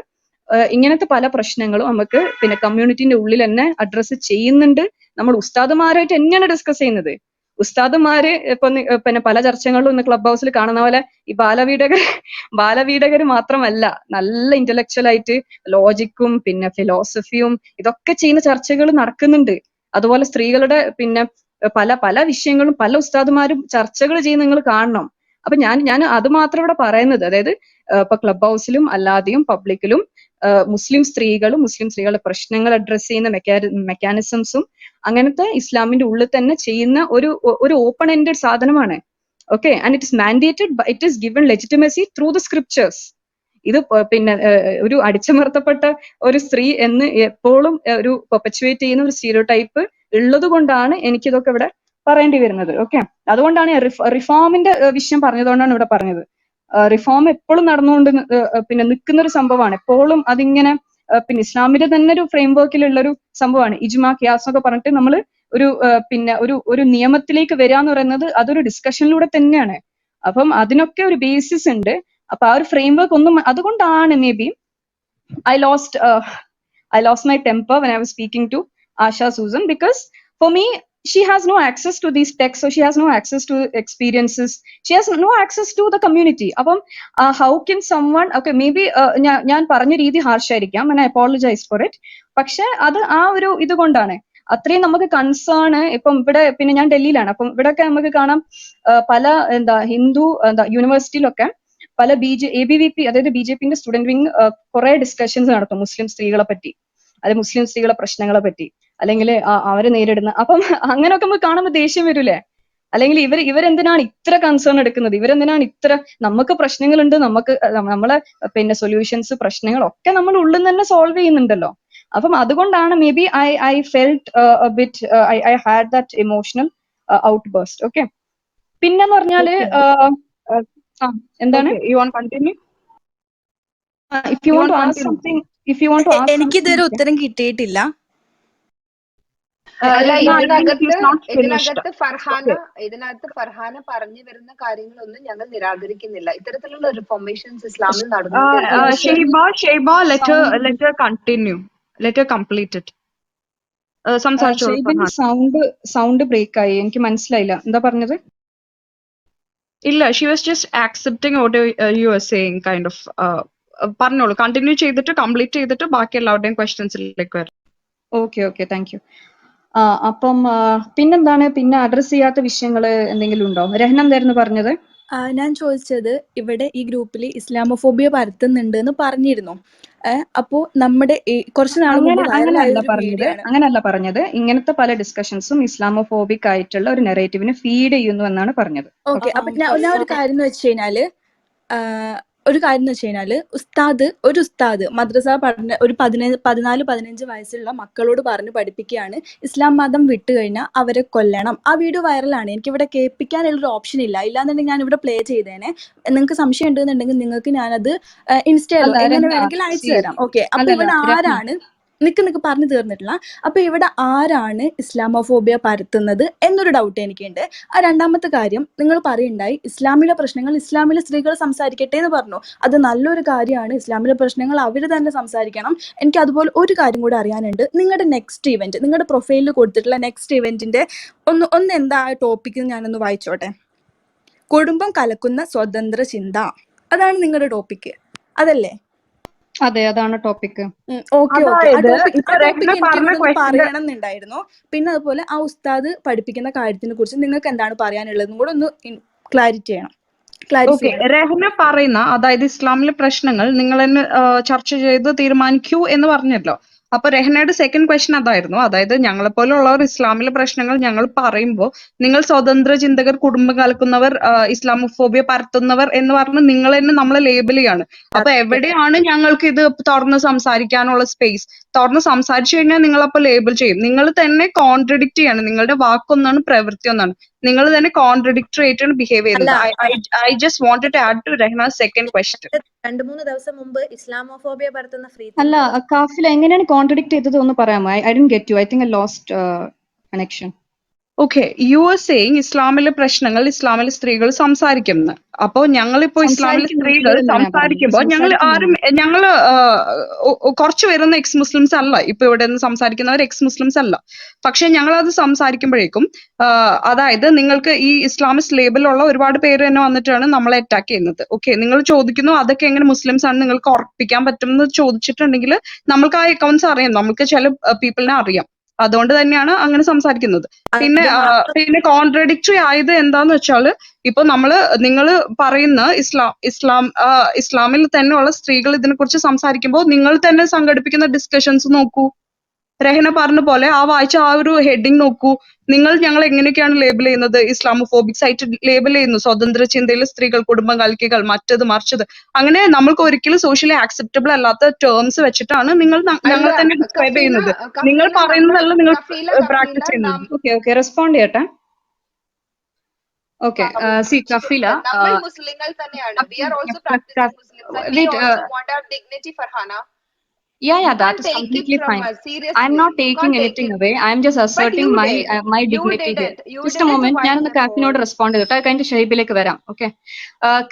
ഇങ്ങനത്തെ പല പ്രശ്നങ്ങളും നമുക്ക് പിന്നെ കമ്മ്യൂണിറ്റിന്റെ ഉള്ളിൽ തന്നെ അഡ്രസ്സ് ചെയ്യുന്നുണ്ട്. നമ്മൾ ഉസ്താദുമാരായിട്ട് തന്നെയാണ് ഡിസ്കസ് ചെയ്യുന്നത്. ഉസ്താദുമാര് ഇപ്പൊ പിന്നെ പല ചർച്ചകളിലും ഇന്ന് ക്ലബ് ഹൗസിൽ കാണുന്ന പോലെ ഈ ബാലവീടകർ മാത്രമല്ല, നല്ല ഇന്റലക്ച്വൽ ആയിട്ട് ലോജിക്കും പിന്നെ ഫിലോസഫിയും ഇതൊക്കെ ചെയ്യുന്ന ചർച്ചകൾ നടക്കുന്നുണ്ട്. അതുപോലെ സ്ത്രീകളുടെ പിന്നെ പല പല വിഷയങ്ങളും പല ഉസ്താദുമാരും ചർച്ചകൾ ചെയ്യുന്ന നിങ്ങൾ കാണണം. അപ്പൊ ഞാൻ അത് മാത്രം ഇവിടെ പറയുന്നത്, അതായത് ഇപ്പൊ ക്ലബ് ഹൗസിലും അല്ലാതെയും പബ്ലിക്കിലും മുസ്ലിം സ്ത്രീകളുടെ പ്രശ്നങ്ങൾ അഡ്രസ് ചെയ്യുന്ന മെക്കാനിസംസും അങ്ങനത്തെ ഇസ്ലാമിന്റെ ഉള്ളിൽ തന്നെ ചെയ്യുന്ന ഒരു ഓപ്പൺ എൻഡഡ് സാധനമാണ്. Okay, and it is mandated, it is given legitimacy through the scriptures. ഇത് പിന്നെ ഒരു അടിച്ചമർത്തപ്പെട്ട ഒരു സ്ത്രീ എന്ന് എപ്പോഴും ഒരു പെർപെച്വേറ്റ് ചെയ്യുന്ന ഒരു സ്റ്റീരിയോടൈപ്പ് ഉള്ളത് കൊണ്ടാണ് എനിക്കിതൊക്കെ ഇവിടെ പറയേണ്ടി വരുന്നത്. ഓക്കെ, അതുകൊണ്ടാണ് റിഫോമിന്റെ വിഷയം പറഞ്ഞതുകൊണ്ടാണ് ഇവിടെ പറഞ്ഞത്. റിഫോം എപ്പോഴും നടന്നുകൊണ്ട് പിന്നെ നിൽക്കുന്ന ഒരു സംഭവമാണ്. എപ്പോഴും അതിങ്ങനെ പിന്നെ ഇസ്ലാമിന്റെ തന്നെ ഒരു ഫ്രെയിംവർക്കിലുള്ള ഒരു സംഭവമാണ്. ഇജ്മാ ഖിയാസ് എന്നൊക്കെ പറഞ്ഞിട്ട് നമ്മൾ പിന്നെ ഒരു നിയമത്തിലേക്ക് വരാന്ന് പറയുന്നത് അതൊരു ഡിസ്കഷനിലൂടെ തന്നെയാണ്. അപ്പം അതിനൊക്കെ ഒരു ബേസിസ് ഉണ്ട്. അപ്പൊ ആ ഒരു ഫ്രെയിംവർക്ക് ഒന്നും, അതുകൊണ്ടാണ് may be I lost my temper when I was speaking to Asha Susan, because for me she has no access to these texts, so she has no access to experiences, she has no access to the community. Apam how can someone, okay, maybe ഞാൻ പറഞ്ഞ രീതി harsh ആയിരിക്കാം, and I apologize for it. പക്ഷെ അത് ആ ഒരു ഇതുകൊണ്ടാണ് അത്രയും നമുക്ക് കൺസേൺ. ഇപ്പം ഇവിടെ പിന്നെ ഞാൻ ഡൽഹിയിലാണ്, അപ്പം ഇവിടെയൊക്കെ നമുക്ക് കാണാം പല ഹിന്ദു യൂണിവേഴ്സിറ്റിയിലൊക്കെ പല ABVP അതായത് BJPന്റെ സ്റ്റുഡന്റ് വിങ് കുറെ ഡിസ്കഷൻസ് നടത്തും മുസ്ലിം സ്ത്രീകളെ പറ്റി, അത് മുസ്ലിം സ്ത്രീകളെ പ്രശ്നങ്ങളെ പറ്റി, അല്ലെങ്കിൽ അവരെ നേരിടുന്ന. അപ്പം അങ്ങനെയൊക്കെ നമുക്ക് കാണുമ്പോൾ ദേഷ്യം വരൂലേ? അല്ലെങ്കിൽ ഇവരെന്തിനാണ് ഇത്ര കൺസേൺ എടുക്കുന്നത്? ഇവരെന്തിനാണ് ഇത്ര, നമുക്ക് പ്രശ്നങ്ങളുണ്ട്, നമ്മളെ പിന്നെ സൊല്യൂഷൻസ് പ്രശ്നങ്ങളൊക്കെ നമ്മൾ ഉള്ളിൽ തന്നെ സോൾവ് ചെയ്യുന്നുണ്ടല്ലോ. അപ്പം അതുകൊണ്ടാണ് maybe I felt bit I had that emotional outburst. Okay, പിന്നെന്ന് പറഞ്ഞാല് എന്താണ്, you want to continue? if you want to ask something, എനിക്കിതൊരു ഉത്തരം കിട്ടിയിട്ടില്ല. അല്ല, ഇതിനകത്ത് ഫർഹാന പറഞ്ഞു വരുന്ന കാര്യങ്ങളൊന്നും ഞങ്ങൾ നിരാകരിക്കുന്നില്ല. ഇത്തരത്തിലുള്ള റിഫോർമേഷൻസ് ഇസ്ലാമിൽ നടന്നു. Shaiba, let her continue, let her complete it. Sound break ആയി, എനിക്ക് മനസ്സിലായില്ല എന്താ പറഞ്ഞത്. ഇല്ല, she was just accepting what you were saying, kind of. പറഞ്ഞോളൂ, കണ്ടിന്യൂ ചെയ്തിട്ട് കംപ്ലീറ്റ് ചെയ്തിട്ട് ബാക്കി എല്ലാവരുടെയും ക്വസ്റ്റ്യൻസിലേക്ക് വരാം. Okay, thank you. അപ്പം പിന്നെന്താണ്, പിന്നെ അഡ്രസ് ചെയ്യാത്ത വിഷയങ്ങൾ എന്തെങ്കിലും ഉണ്ടോ? രഹ്ന എന്തായിരുന്നു പറഞ്ഞത്? ഞാൻ ചോദിച്ചത് ഇവിടെ ഈ ഗ്രൂപ്പിൽ ഇസ്ലാമോഫോബിയ പരത്തുന്നുണ്ട് എന്ന് പറഞ്ഞിരുന്നു. അപ്പോ നമ്മുടെ കുറച്ച് നാൾ മുമ്പ് വൈറലായ ഒരു വീഡിയോ ആണ്. അങ്ങനെയല്ല പറഞ്ഞത്. ഇങ്ങനത്തെ പല ഡിസ്കഷൻസും ഇസ്ലാമോഫോബിക് ആയിട്ടുള്ള ഒരു നെറേറ്റീവിന് ഫീഡ് ചെയ്യുന്നു എന്നാണ് പറഞ്ഞത്. ഓക്കെ, അപ്പൊ ഞാൻ ഒരു കാര്യം എന്ന് വെച്ച് കഴിഞ്ഞാല് ഒരു ഉസ്താദ് മദ്രസ പഠന ഒരു 14-15 വയസ്സുള്ള മക്കളോട് പറഞ്ഞ് പഠിപ്പിക്കുകയാണ് ഇസ്ലാം മതം വിട്ടു കഴിഞ്ഞാൽ അവരെ കൊല്ലണം. ആ വീഡിയോ വൈറലാണ്. എനിക്കിവിടെ കേൾപ്പിക്കാനുള്ളൊരു ഓപ്ഷൻ ഇല്ല. ഇല്ലാന്നുണ്ടെങ്കിൽ ഞാൻ ഇവിടെ പ്ലേ ചെയ്തേനെ. നിങ്ങൾക്ക് സംശയം ഉണ്ടെന്നുണ്ടെങ്കിൽ നിങ്ങൾക്ക് ഞാനത് ഇൻസ്റ്റയിലോ എങ്ങനെ വേണമെങ്കിൽ അയച്ചു തരാം. ഓക്കെ, അപ്പൊ ഇവിടെ ആരാണ് നിക്ക് പറഞ്ഞു തീർന്നിട്ടില്ല. അപ്പൊ ഇവിടെ ആരാണ് ഇസ്ലാമോഫോബിയ പരത്തുന്നത് എന്നൊരു ഡൗട്ട് എനിക്കുണ്ട്. രണ്ടാമത്തെ കാര്യം, നിങ്ങൾ പറയുണ്ടായി ഇസ്ലാമിലെ പ്രശ്നങ്ങൾ ഇസ്ലാമിലെ സ്ത്രീകൾ സംസാരിക്കട്ടെ എന്ന് പറഞ്ഞു. അത് നല്ലൊരു കാര്യമാണ്. ഇസ്ലാമിലെ പ്രശ്നങ്ങൾ അവർ തന്നെ സംസാരിക്കണം. എനിക്ക് അതുപോലെ ഒരു കാര്യം കൂടി അറിയാനുണ്ട്. നിങ്ങളുടെ നെക്സ്റ്റ് ഇവന്റ്, നിങ്ങളുടെ പ്രൊഫൈലിൽ കൊടുത്തിട്ടുള്ള നെക്സ്റ്റ് ഇവന്റിന്റെ ഒന്ന് എന്താ ടോപ്പിക് ഞാനൊന്ന് വായിച്ചോട്ടെ. കുടുംബം കലക്കുന്ന സ്വതന്ത്ര ചിന്ത, അതാണ് നിങ്ങളുടെ ടോപ്പിക്, അതല്ലേ? അതെ, അതാണ് ടോപ്പിക്. പറയണം എന്നുണ്ടായിരുന്നു. പിന്നെ അതുപോലെ ആ ഉസ്താദ് പഠിപ്പിക്കുന്ന കാര്യത്തിനെ കുറിച്ച് നിങ്ങൾക്ക് എന്താണ് പറയാനുള്ളതും കൂടെ ഒന്ന് ക്ലാരിറ്റി ചെയ്യണം. രഹ്ന പറയുന്ന, അതായത് ഇസ്ലാമിലെ പ്രശ്നങ്ങൾ നിങ്ങൾ തന്നെ ചർച്ച ചെയ്ത് തീരുമാനിക്കൂ എന്ന് പറഞ്ഞല്ലോ. അപ്പൊ രഹ്നയുടെ സെക്കൻഡ് ക്വസ്റ്റ്യൻ അതായിരുന്നു. അതായത് ഞങ്ങളെപ്പോലുള്ളവർ ഇസ്ലാമിലെ പ്രശ്നങ്ങൾ ഞങ്ങൾ പറയുമ്പോൾ നിങ്ങൾ സ്വതന്ത്ര ചിന്തകർ, കുടുംബം കലക്കുന്നവർ, ഇസ്ലാമോഫോബിയ പരത്തുന്നവർ എന്ന് പറഞ്ഞ് നിങ്ങൾ തന്നെ നമ്മളെ ലേബൽ ചെയ്യാണ്. അപ്പൊ എവിടെയാണ് ഞങ്ങൾക്ക് ഇത് തുറന്ന് സംസാരിക്കാനുള്ള സ്പേസ്? തുറന്ന് സംസാരിച്ചു കഴിഞ്ഞാൽ നിങ്ങളപ്പോ ലേബൽ ചെയ്യും. നിങ്ങൾ തന്നെ കോൺട്രഡിക്ട് ചെയ്യാണ്. നിങ്ങളുടെ വാക്കൊന്നാണ്, പ്രവൃത്തി ഒന്നാണ്. നിങ്ങൾ തന്നെ കോൺട്രഡിക്ടറി ആയിട്ടാണ് ബിഹേവ് ചെയ്യുന്നത്. I just wanted to add to Rahna's second question. 2-3 ദിവസം മുമ്പ് ഇസ്ലാമോഫോബിയ പരത്തുന്ന ഫ്രീ അല്ല, കാഫില എങ്ങനെയാണ് കോൺട്രഡിക്ട് ചെയ്തത് ഒന്ന് പറയാമോ? I didn't get you. I think I lost connection. Okay, you are saying ഇസ്ലാമിലെ പ്രശ്നങ്ങൾ ഇസ്ലാമിലെ സ്ത്രീകൾ സംസാരിക്കുന്നു. അപ്പോ ഞങ്ങളിപ്പോ ഇസ്ലാമിലെ സ്ത്രീകൾ സംസാരിക്കുമ്പോൾ ഞങ്ങള് കുറച്ച് വരുന്ന എക്സ് മുസ്ലിംസ് അല്ല, ഇപ്പൊ ഇവിടെ നിന്ന് സംസാരിക്കുന്നവർ എക്സ് മുസ്ലിംസ് അല്ല. പക്ഷെ ഞങ്ങൾ അത് സംസാരിക്കുമ്പോഴേക്കും അതായത് നിങ്ങൾക്ക് ഈ ഇസ്ലാമിസ്റ്റ് ലേബലുള്ള ഒരുപാട് പേര് തന്നെ വന്നിട്ടാണ് നമ്മളെ അറ്റാക്ക് ചെയ്യുന്നത്. ഓക്കെ, നിങ്ങൾ ചോദിക്കുന്നു അതൊക്കെ എങ്ങനെ മുസ്ലിംസ് ആണ് നിങ്ങൾക്ക് ഉറപ്പിക്കാൻ പറ്റും എന്ന് ചോദിച്ചിട്ടുണ്ടെങ്കിൽ നമ്മൾക്ക് ആ അക്കൗണ്ട്സ് അറിയാം, നമുക്ക് ചില പീപ്പിളിനെ അറിയാം. അതുകൊണ്ട് തന്നെയാണ് അങ്ങനെ സംസാരിക്കുന്നത്. പിന്നെ കോൺട്രഡിക്ടറി ആയത് എന്താന്ന് വെച്ചാല്, ഇപ്പൊ നിങ്ങൾ പറയുന്ന ഇസ്ലാമിൽ തന്നെയുള്ള സ്ത്രീകൾ ഇതിനെ കുറിച്ച് സംസാരിക്കുമ്പോൾ നിങ്ങൾ തന്നെ സംഘടിപ്പിക്കുന്ന ഡിസ്കഷൻസ് നോക്കൂ. രഹ്ന പറഞ്ഞ പോലെ വായിച്ച ഒരു ഹെഡിങ് നോക്കൂ. നിങ്ങൾ ഞങ്ങൾ എങ്ങനെയൊക്കെയാണ് ലേബൽ ചെയ്യുന്നത്? ഇസ്ലാമോഫോബിക്സ് ആയിട്ട് ലേബൽ ചെയ്യുന്നു. സ്വതന്ത്ര ചിന്തയിൽ സ്ത്രീകൾ, കുടുംബം കലക്കികൾ, മറ്റത് മറിച്ചത്, അങ്ങനെ നമ്മൾക്ക് ഒരിക്കലും സോഷ്യലി ആക്സെപ്റ്റബിൾ അല്ലാത്ത ടേംസ് വെച്ചിട്ടാണ് ഞങ്ങൾ തന്നെ ഡിസ്ക്രൈബ് ചെയ്യുന്നത്. നിങ്ങൾ പറയുന്നതല്ല നിങ്ങൾ പ്രാക്ടീസ് ചെയ്യുന്നത്. ഓക്കെ, റെസ്പോണ്ട് ചെയ്യട്ടെ. ഓക്കെ, കഫീല, നമ്മൾ മുസ്ലിങ്ങൾ തന്നെയാണ്. We are also practicing Muslims and we also want our dignity, Farhana. Yeah, that is completely fine. I'm not taking anything away. I'm just asserting my dignity here. Just a moment. ഞാനൊന്ന് കാഫിനോട് respond ചെയ്തിട്ട് അത് കഴിഞ്ഞിട്ട് ഷൈബിലേക്ക് വരാം. Okay,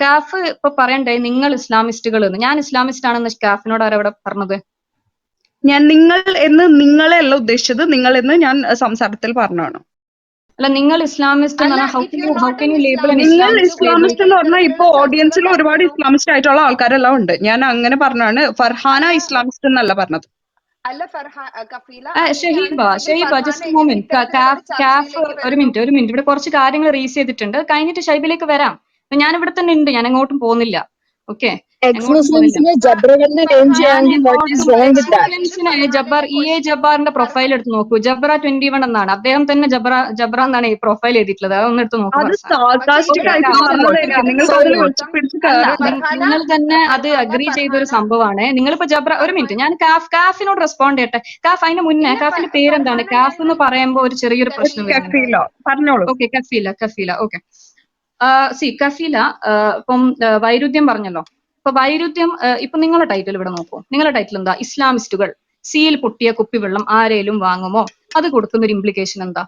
calf ഇപ്പൊ പറയണ്ടേ നിങ്ങൾ ഇസ്ലാമിസ്റ്റുകൾ എന്ന്. ഞാൻ ഇസ്ലാമിസ്റ്റ് ആണെന്ന് കാഫിനോട് ആരവിടെ പറഞ്ഞത്? ഞാൻ നിങ്ങളെ അല്ല ഉദ്ദേശിച്ചത്, നിങ്ങൾ എന്ന് ഞാൻ സംസാരത്തിൽ പറഞ്ഞാണ്. അല്ല, നിങ്ങൾ ഇസ്ലാമിസ്റ്റ് എന്ന് പറഞ്ഞാൽ നിങ്ങൾ ഇസ്ലാമിസ്റ്റ് എന്ന് പറഞ്ഞാൽ ഇപ്പൊ ഓഡിയൻസിൽ ഒരുപാട് ഇസ്ലാമിസ്റ്റ് ആയിട്ടുള്ള ആൾക്കാരെല്ലാം ഉണ്ട്. ഞാൻ അങ്ങനെ പറഞ്ഞാണ്. ഫർഹാന ഇസ്ലാമിസ്റ്റ് എന്നല്ല പറഞ്ഞത്. Shaheeba just moment. കാഫ് ഒരു മിനിറ്റ്. ഇവിടെ കുറച്ച് കാര്യങ്ങൾ റേസ് ചെയ്തിട്ടുണ്ട്. കഴിഞ്ഞിട്ട് ഷൈബിലേക്ക് വരാം. ഞാൻ ഇവിടെ തന്നെ ഉണ്ട്, ഞാൻ എങ്ങോട്ടും പോകുന്നില്ല. ഓക്കെ, ജബ്ബാറിന്റെ പ്രൊഫൈൽ എടുത്ത് നോക്കൂ. ജബ്ര 21 എന്നാണ്. അദ്ദേഹം തന്നെ ജബ്ര എന്നാണ് ഈ പ്രൊഫൈൽ എഴുതിയിട്ടുള്ളത്. അതൊന്ന് എടുത്ത് നോക്കൂ. നിങ്ങൾ തന്നെ അത് അഗ്രി ചെയ്തൊരു സംഭവമാണ്. നിങ്ങളിപ്പോ ജബ്ര, ഒരു മിനിറ്റ്, ഞാൻ കാഫിനോട് റെസ്പോണ്ട് ചെയ്യട്ടെ. കാഫ്, അതിന് മുന്നേ കാഫിന്റെ പേരെന്താണ്? കാഫ് എന്ന് പറയുമ്പോൾ ഒരു ചെറിയൊരു പ്രശ്നം വരുന്നുണ്ട്. ഓക്കെ, കഫീല. ഓക്കെ, കഫീല, ഇപ്പം വൈരുദ്ധ്യം പറഞ്ഞല്ലോ. ഇപ്പൊ വൈരുദ്ധ്യം, ഇപ്പൊ നിങ്ങളുടെ ടൈറ്റിൽ ഇവിടെ നോക്കൂ. നിങ്ങളുടെ ടൈറ്റിൽ എന്താ? ഇസ്ലാമിസ്റ്റുകൾ സീൽ പൊട്ടിയ കുപ്പിവെള്ളം ആരേലും വാങ്ങുമോ? അത് കൊടുക്കുന്ന ഒരു ഇംപ്ലിക്കേഷൻ എന്താ?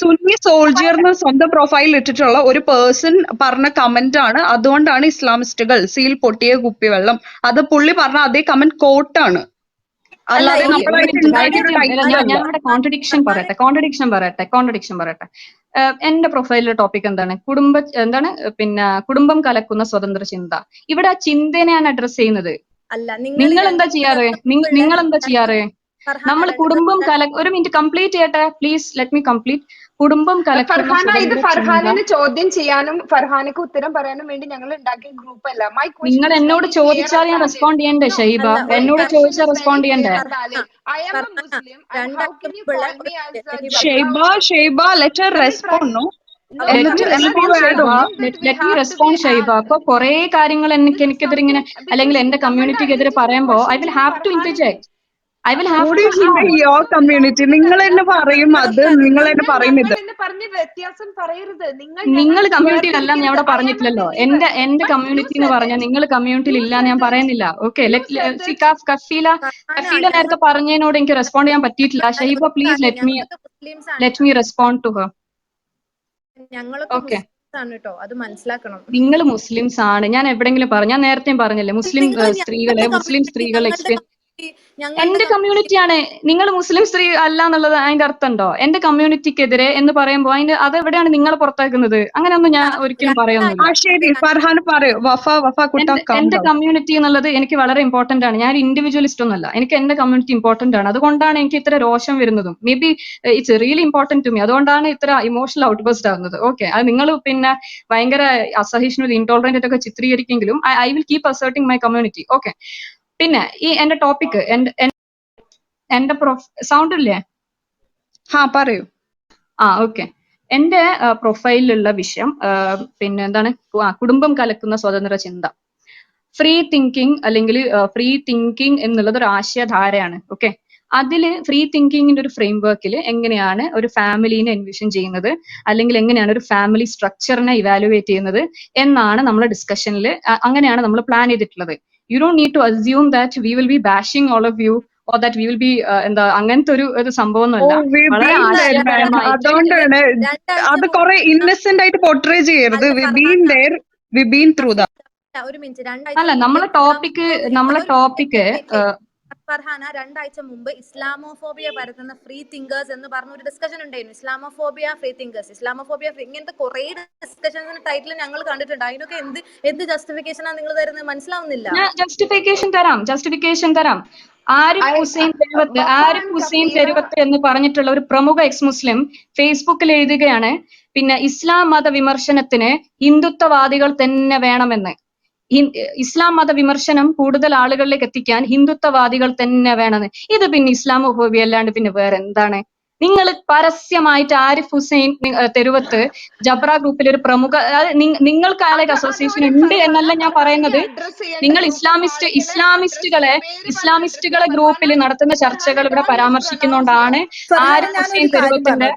സുന്നി സോൾജിയർ എന്ന് സ്വന്തം പ്രൊഫൈൽ ഇട്ടിട്ടുള്ള ഒരു പേഴ്സൺ പറഞ്ഞ കമന്റ് ആണ്. അതുകൊണ്ടാണ് ഇസ്ലാമിസ്റ്റുകൾ സീൽ പൊട്ടിയ കുപ്പിവെള്ളം. അത് പുള്ളി പറഞ്ഞ അതേ കമന്റ് കോട്ടാണ്. ഞാനിവിടെ കോൺട്രഡിക്ഷൻ പറയട്ടെ. എന്റെ പ്രൊഫൈലിലെ ടോപ്പിക് എന്താണ്? കുടുംബം കലക്കുന്ന സ്വതന്ത്ര ചിന്ത. ഇവിടെ ആ ചിന്തനെ ഞാൻ അഡ്രസ് ചെയ്യുന്നത്. നിങ്ങൾ എന്താ ചെയ്യാറ്? നമ്മൾ കുടുംബം ഒരു മിനിറ്റ് കംപ്ലീറ്റ് ചെയ്യട്ടെ പ്ലീസ്, ലെറ്റ് മീ കംപ്ലീറ്റ്. കുടുംബം കലക്കുന്ന ഫർഹാന, ഇത് സ്വതന്ത്ര ചിന്ത. ഫർഹാനിന് ചോദ്യം ചെയ്യാനും ഫർഹാനക്ക് ഉത്തരം പറയാനും വേണ്ടി ഞങ്ങൾ ഉണ്ടാക്കിയ ഗ്രൂപ്പ് അല്ല. മൈ നിങ്ങൾ ക്വസ്റ്റ്യൻ എന്നോട് ചോദിച്ചാൽ ഞാൻ റെസ്പോണ്ട് ചെയ്യണ്ടേ ഷൈബ? എന്നോട് ചോദിച്ചാൽ റെസ്പോണ്ട് ചെയ്യണ്ടേ? I am a Muslim and how can you call me as a Shaiba, let her respond, no? Let me respond, Shaiba. അപ്പൊ കുറെ കാര്യങ്ങൾ എനിക്കെതിരെ ഇങ്ങനെ അല്ലെങ്കിൽ എന്റെ കമ്മ്യൂണിറ്റിക്കെതിരെ പറയുമ്പോ I will have to interject. I will have to respond. Your community, നിങ്ങൾ എന്നെ പറയും, അത് നിങ്ങൾ എന്നെ പറയും. ഇത് വ്യത്യാസം പറയരുത്. നിങ്ങൾ കമ്മ്യൂണിറ്റിയിൽ അല്ല ഞാൻ അവിടെ പറഞ്ഞിട്ടില്ലല്ലോ. എന്റെ കമ്മ്യൂണിറ്റി എന്ന് പറഞ്ഞാൽ നിങ്ങൾ കമ്മ്യൂണിറ്റിയിൽ ഇല്ല ഞാൻ പറയുന്നില്ല. ഓക്കെ, കഫീല നേരത്തെ പറഞ്ഞതിനോട് എനിക്ക് റെസ്പോണ്ട് ചെയ്യാൻ പറ്റിയിട്ടില്ല. Shaiba please let me respond to her. Okay, അത് മനസ്സിലാക്കണം. നിങ്ങൾ മുസ്ലിംസ് ആണ്. ഞാൻ എവിടെങ്കിലും പറഞ്ഞു, ഞാൻ നേരത്തെ പറഞ്ഞില്ലേ മുസ്ലിം സ്ത്രീകളെ എന്റെ കമ്മ്യൂണിറ്റിയാണ്. നിങ്ങൾ മുസ്ലിം സ്ത്രീ അല്ല എന്നുള്ളത് അതിന്റെ അർത്ഥം ഉണ്ടോ? എന്റെ കമ്മ്യൂണിറ്റിക്കെതിരെ എന്ന് പറയുമ്പോ അതിന്റെ അതെവിടെയാണ് നിങ്ങൾ പുറത്താക്കുന്നത്? അങ്ങനെയൊന്നും ഞാൻ ഒരിക്കലും പറയുന്നില്ല. എന്റെ കമ്മ്യൂണിറ്റി എന്നുള്ളത് എനിക്ക് വളരെ ഇമ്പോർട്ടന്റ് ആണ്. ഞാൻ ഇൻഡിവിജ്വലിസ്റ്റ് ഒന്നല്ല, എനിക്ക് എന്റെ കമ്മ്യൂണിറ്റി ഇമ്പോർട്ടന്റ് ആണ്. അതുകൊണ്ടാണ് എനിക്ക് ഇത്ര രോഷം വരുന്നതും. Maybe it's really important to me. അതുകൊണ്ടാണ് ഇത്ര ഇമോഷണൽ ഔട്ട്ബസ്റ്റ് ആവുന്നത്. ഓക്കെ, അത് നിങ്ങൾ പിന്നെ ഭയങ്കര അസഹിഷ്ണുത ഇൻടോളറന്റ് ഒക്കെ ചിത്രീകരിക്കെങ്കിലും I will keep asserting my community. Okay, പിന്നെ ഈ എന്റെ ടോപ്പിക് എന്റെ സൗണ്ട് ഇല്ലേ? പറയൂ. ഓക്കെ, എന്റെ പ്രൊഫൈലിലുള്ള വിഷയം പിന്നെ എന്താണ്, കുടുംബം കലക്കുന്ന സ്വതന്ത്ര ചിന്ത, ഫ്രീ തിങ്കിങ് അല്ലെങ്കിൽ ഫ്രീ തിങ്കിങ് എന്നുള്ളത് ഒരു ആശയധാരയാണ്. ഓക്കെ, അതില് ഫ്രീ തിങ്കിങ്ങിന്റെ ഒരു ഫ്രെയിം വർക്കിൽ എങ്ങനെയാണ് ഒരു ഫാമിലിനെ എൻവിഷൻ ചെയ്യുന്നത്, അല്ലെങ്കിൽ എങ്ങനെയാണ് ഒരു ഫാമിലി സ്ട്രക്ചറിനെ ഇവാലുവേറ്റ് ചെയ്യുന്നത് എന്നാണ് നമ്മുടെ ഡിസ്കഷനിൽ, അങ്ങനെയാണ് നമ്മൾ പ്ലാൻ ചെയ്തിട്ടുള്ളത്. You don't need to assume that we will be bashing all of you or that we will be എന്താ അങ്ങനത്തെ ഒരു സംഭവമൊന്നുമല്ല. വളരെ ആശയപരമായിട്ട് അതുകൊണ്ടാണ് അത് കുറെ ഇന്നസെന്റ് ആയിട്ട് പോർട്രേ ചെയ്യരുത്. ഒരു മിനിറ്റ്, അല്ല, നമ്മളെ ടോപ്പിക്ക് ഫർഹാന 2 ആഴ്ച മുമ്പ് ഇസ്ലാമോഫോബിയ പരത്തുന്ന ഫ്രീ തിങ്കേഴ്സ് എന്ന് പറഞ്ഞ ഒരു ഡിസ്കഷൻ ഉണ്ടായിരുന്നു. ഇസ്ലാമോഫോബിയ, ഫ്രീ തിങ്കേഴ്സ്, ഇസ്ലാമോഫോബിയ, ഇങ്ങനത്തെ കുറെ ഡിസ്കഷൻസിന്റെ ടൈറ്റിൽ ഞങ്ങൾ കണ്ടിട്ടുണ്ട്. അതിനൊക്കെ എന്ത് ജസ്റ്റിഫിക്കേഷനാണ് നിങ്ങൾ തരുന്നത്? മനസ്സിലാവുന്നില്ല. ജസ്റ്റിഫിക്കേഷൻ തരാം. ആരിഫ് ഹുസൈൻ തെരുവത്ത് എന്ന് പറഞ്ഞിട്ടുള്ള ഒരു പ്രമുഖ എക്സ് മുസ്ലിം ഫേസ്ബുക്കിൽ എഴുതുകയാണ്, പിന്നെ ഇസ്ലാം മത വിമർശനത്തിന് ഹിന്ദുത്വവാദികൾ തന്നെ വേണമെന്ന്. ഇസ്ലാം മത വിമർശനം കൂടുതൽ ആളുകളിലേക്ക് എത്തിക്കാൻ ഹിന്ദുത്വവാദികൾ തന്നെ വേണമെന്ന്. ഇത് പിന്നെ ഇസ്ലാമോഫോബിയ അല്ലാണ്ട് പിന്നെ വേറെ എന്താണ്? നിങ്ങൾ പരസ്യമായിട്ട് ആരിഫ് ഹുസൈൻ തെരുവത്ത് ജബ്ര ഗ്രൂപ്പിൽ ഒരു പ്രമുഖ, നിങ്ങൾക്ക് അയാളെ അസോസിയേഷൻ ഉണ്ട് എന്നല്ല ഞാൻ പറയുന്നത്. നിങ്ങൾ ഇസ്ലാമിസ്റ്റുകളെ ഗ്രൂപ്പിൽ നടത്തുന്ന ചർച്ചകൾ ഇവിടെ പരാമർശിക്കുന്നോണ്ടാണ് ആരിഫ് ഹുസൈൻ തെരുവത്തിന്റെ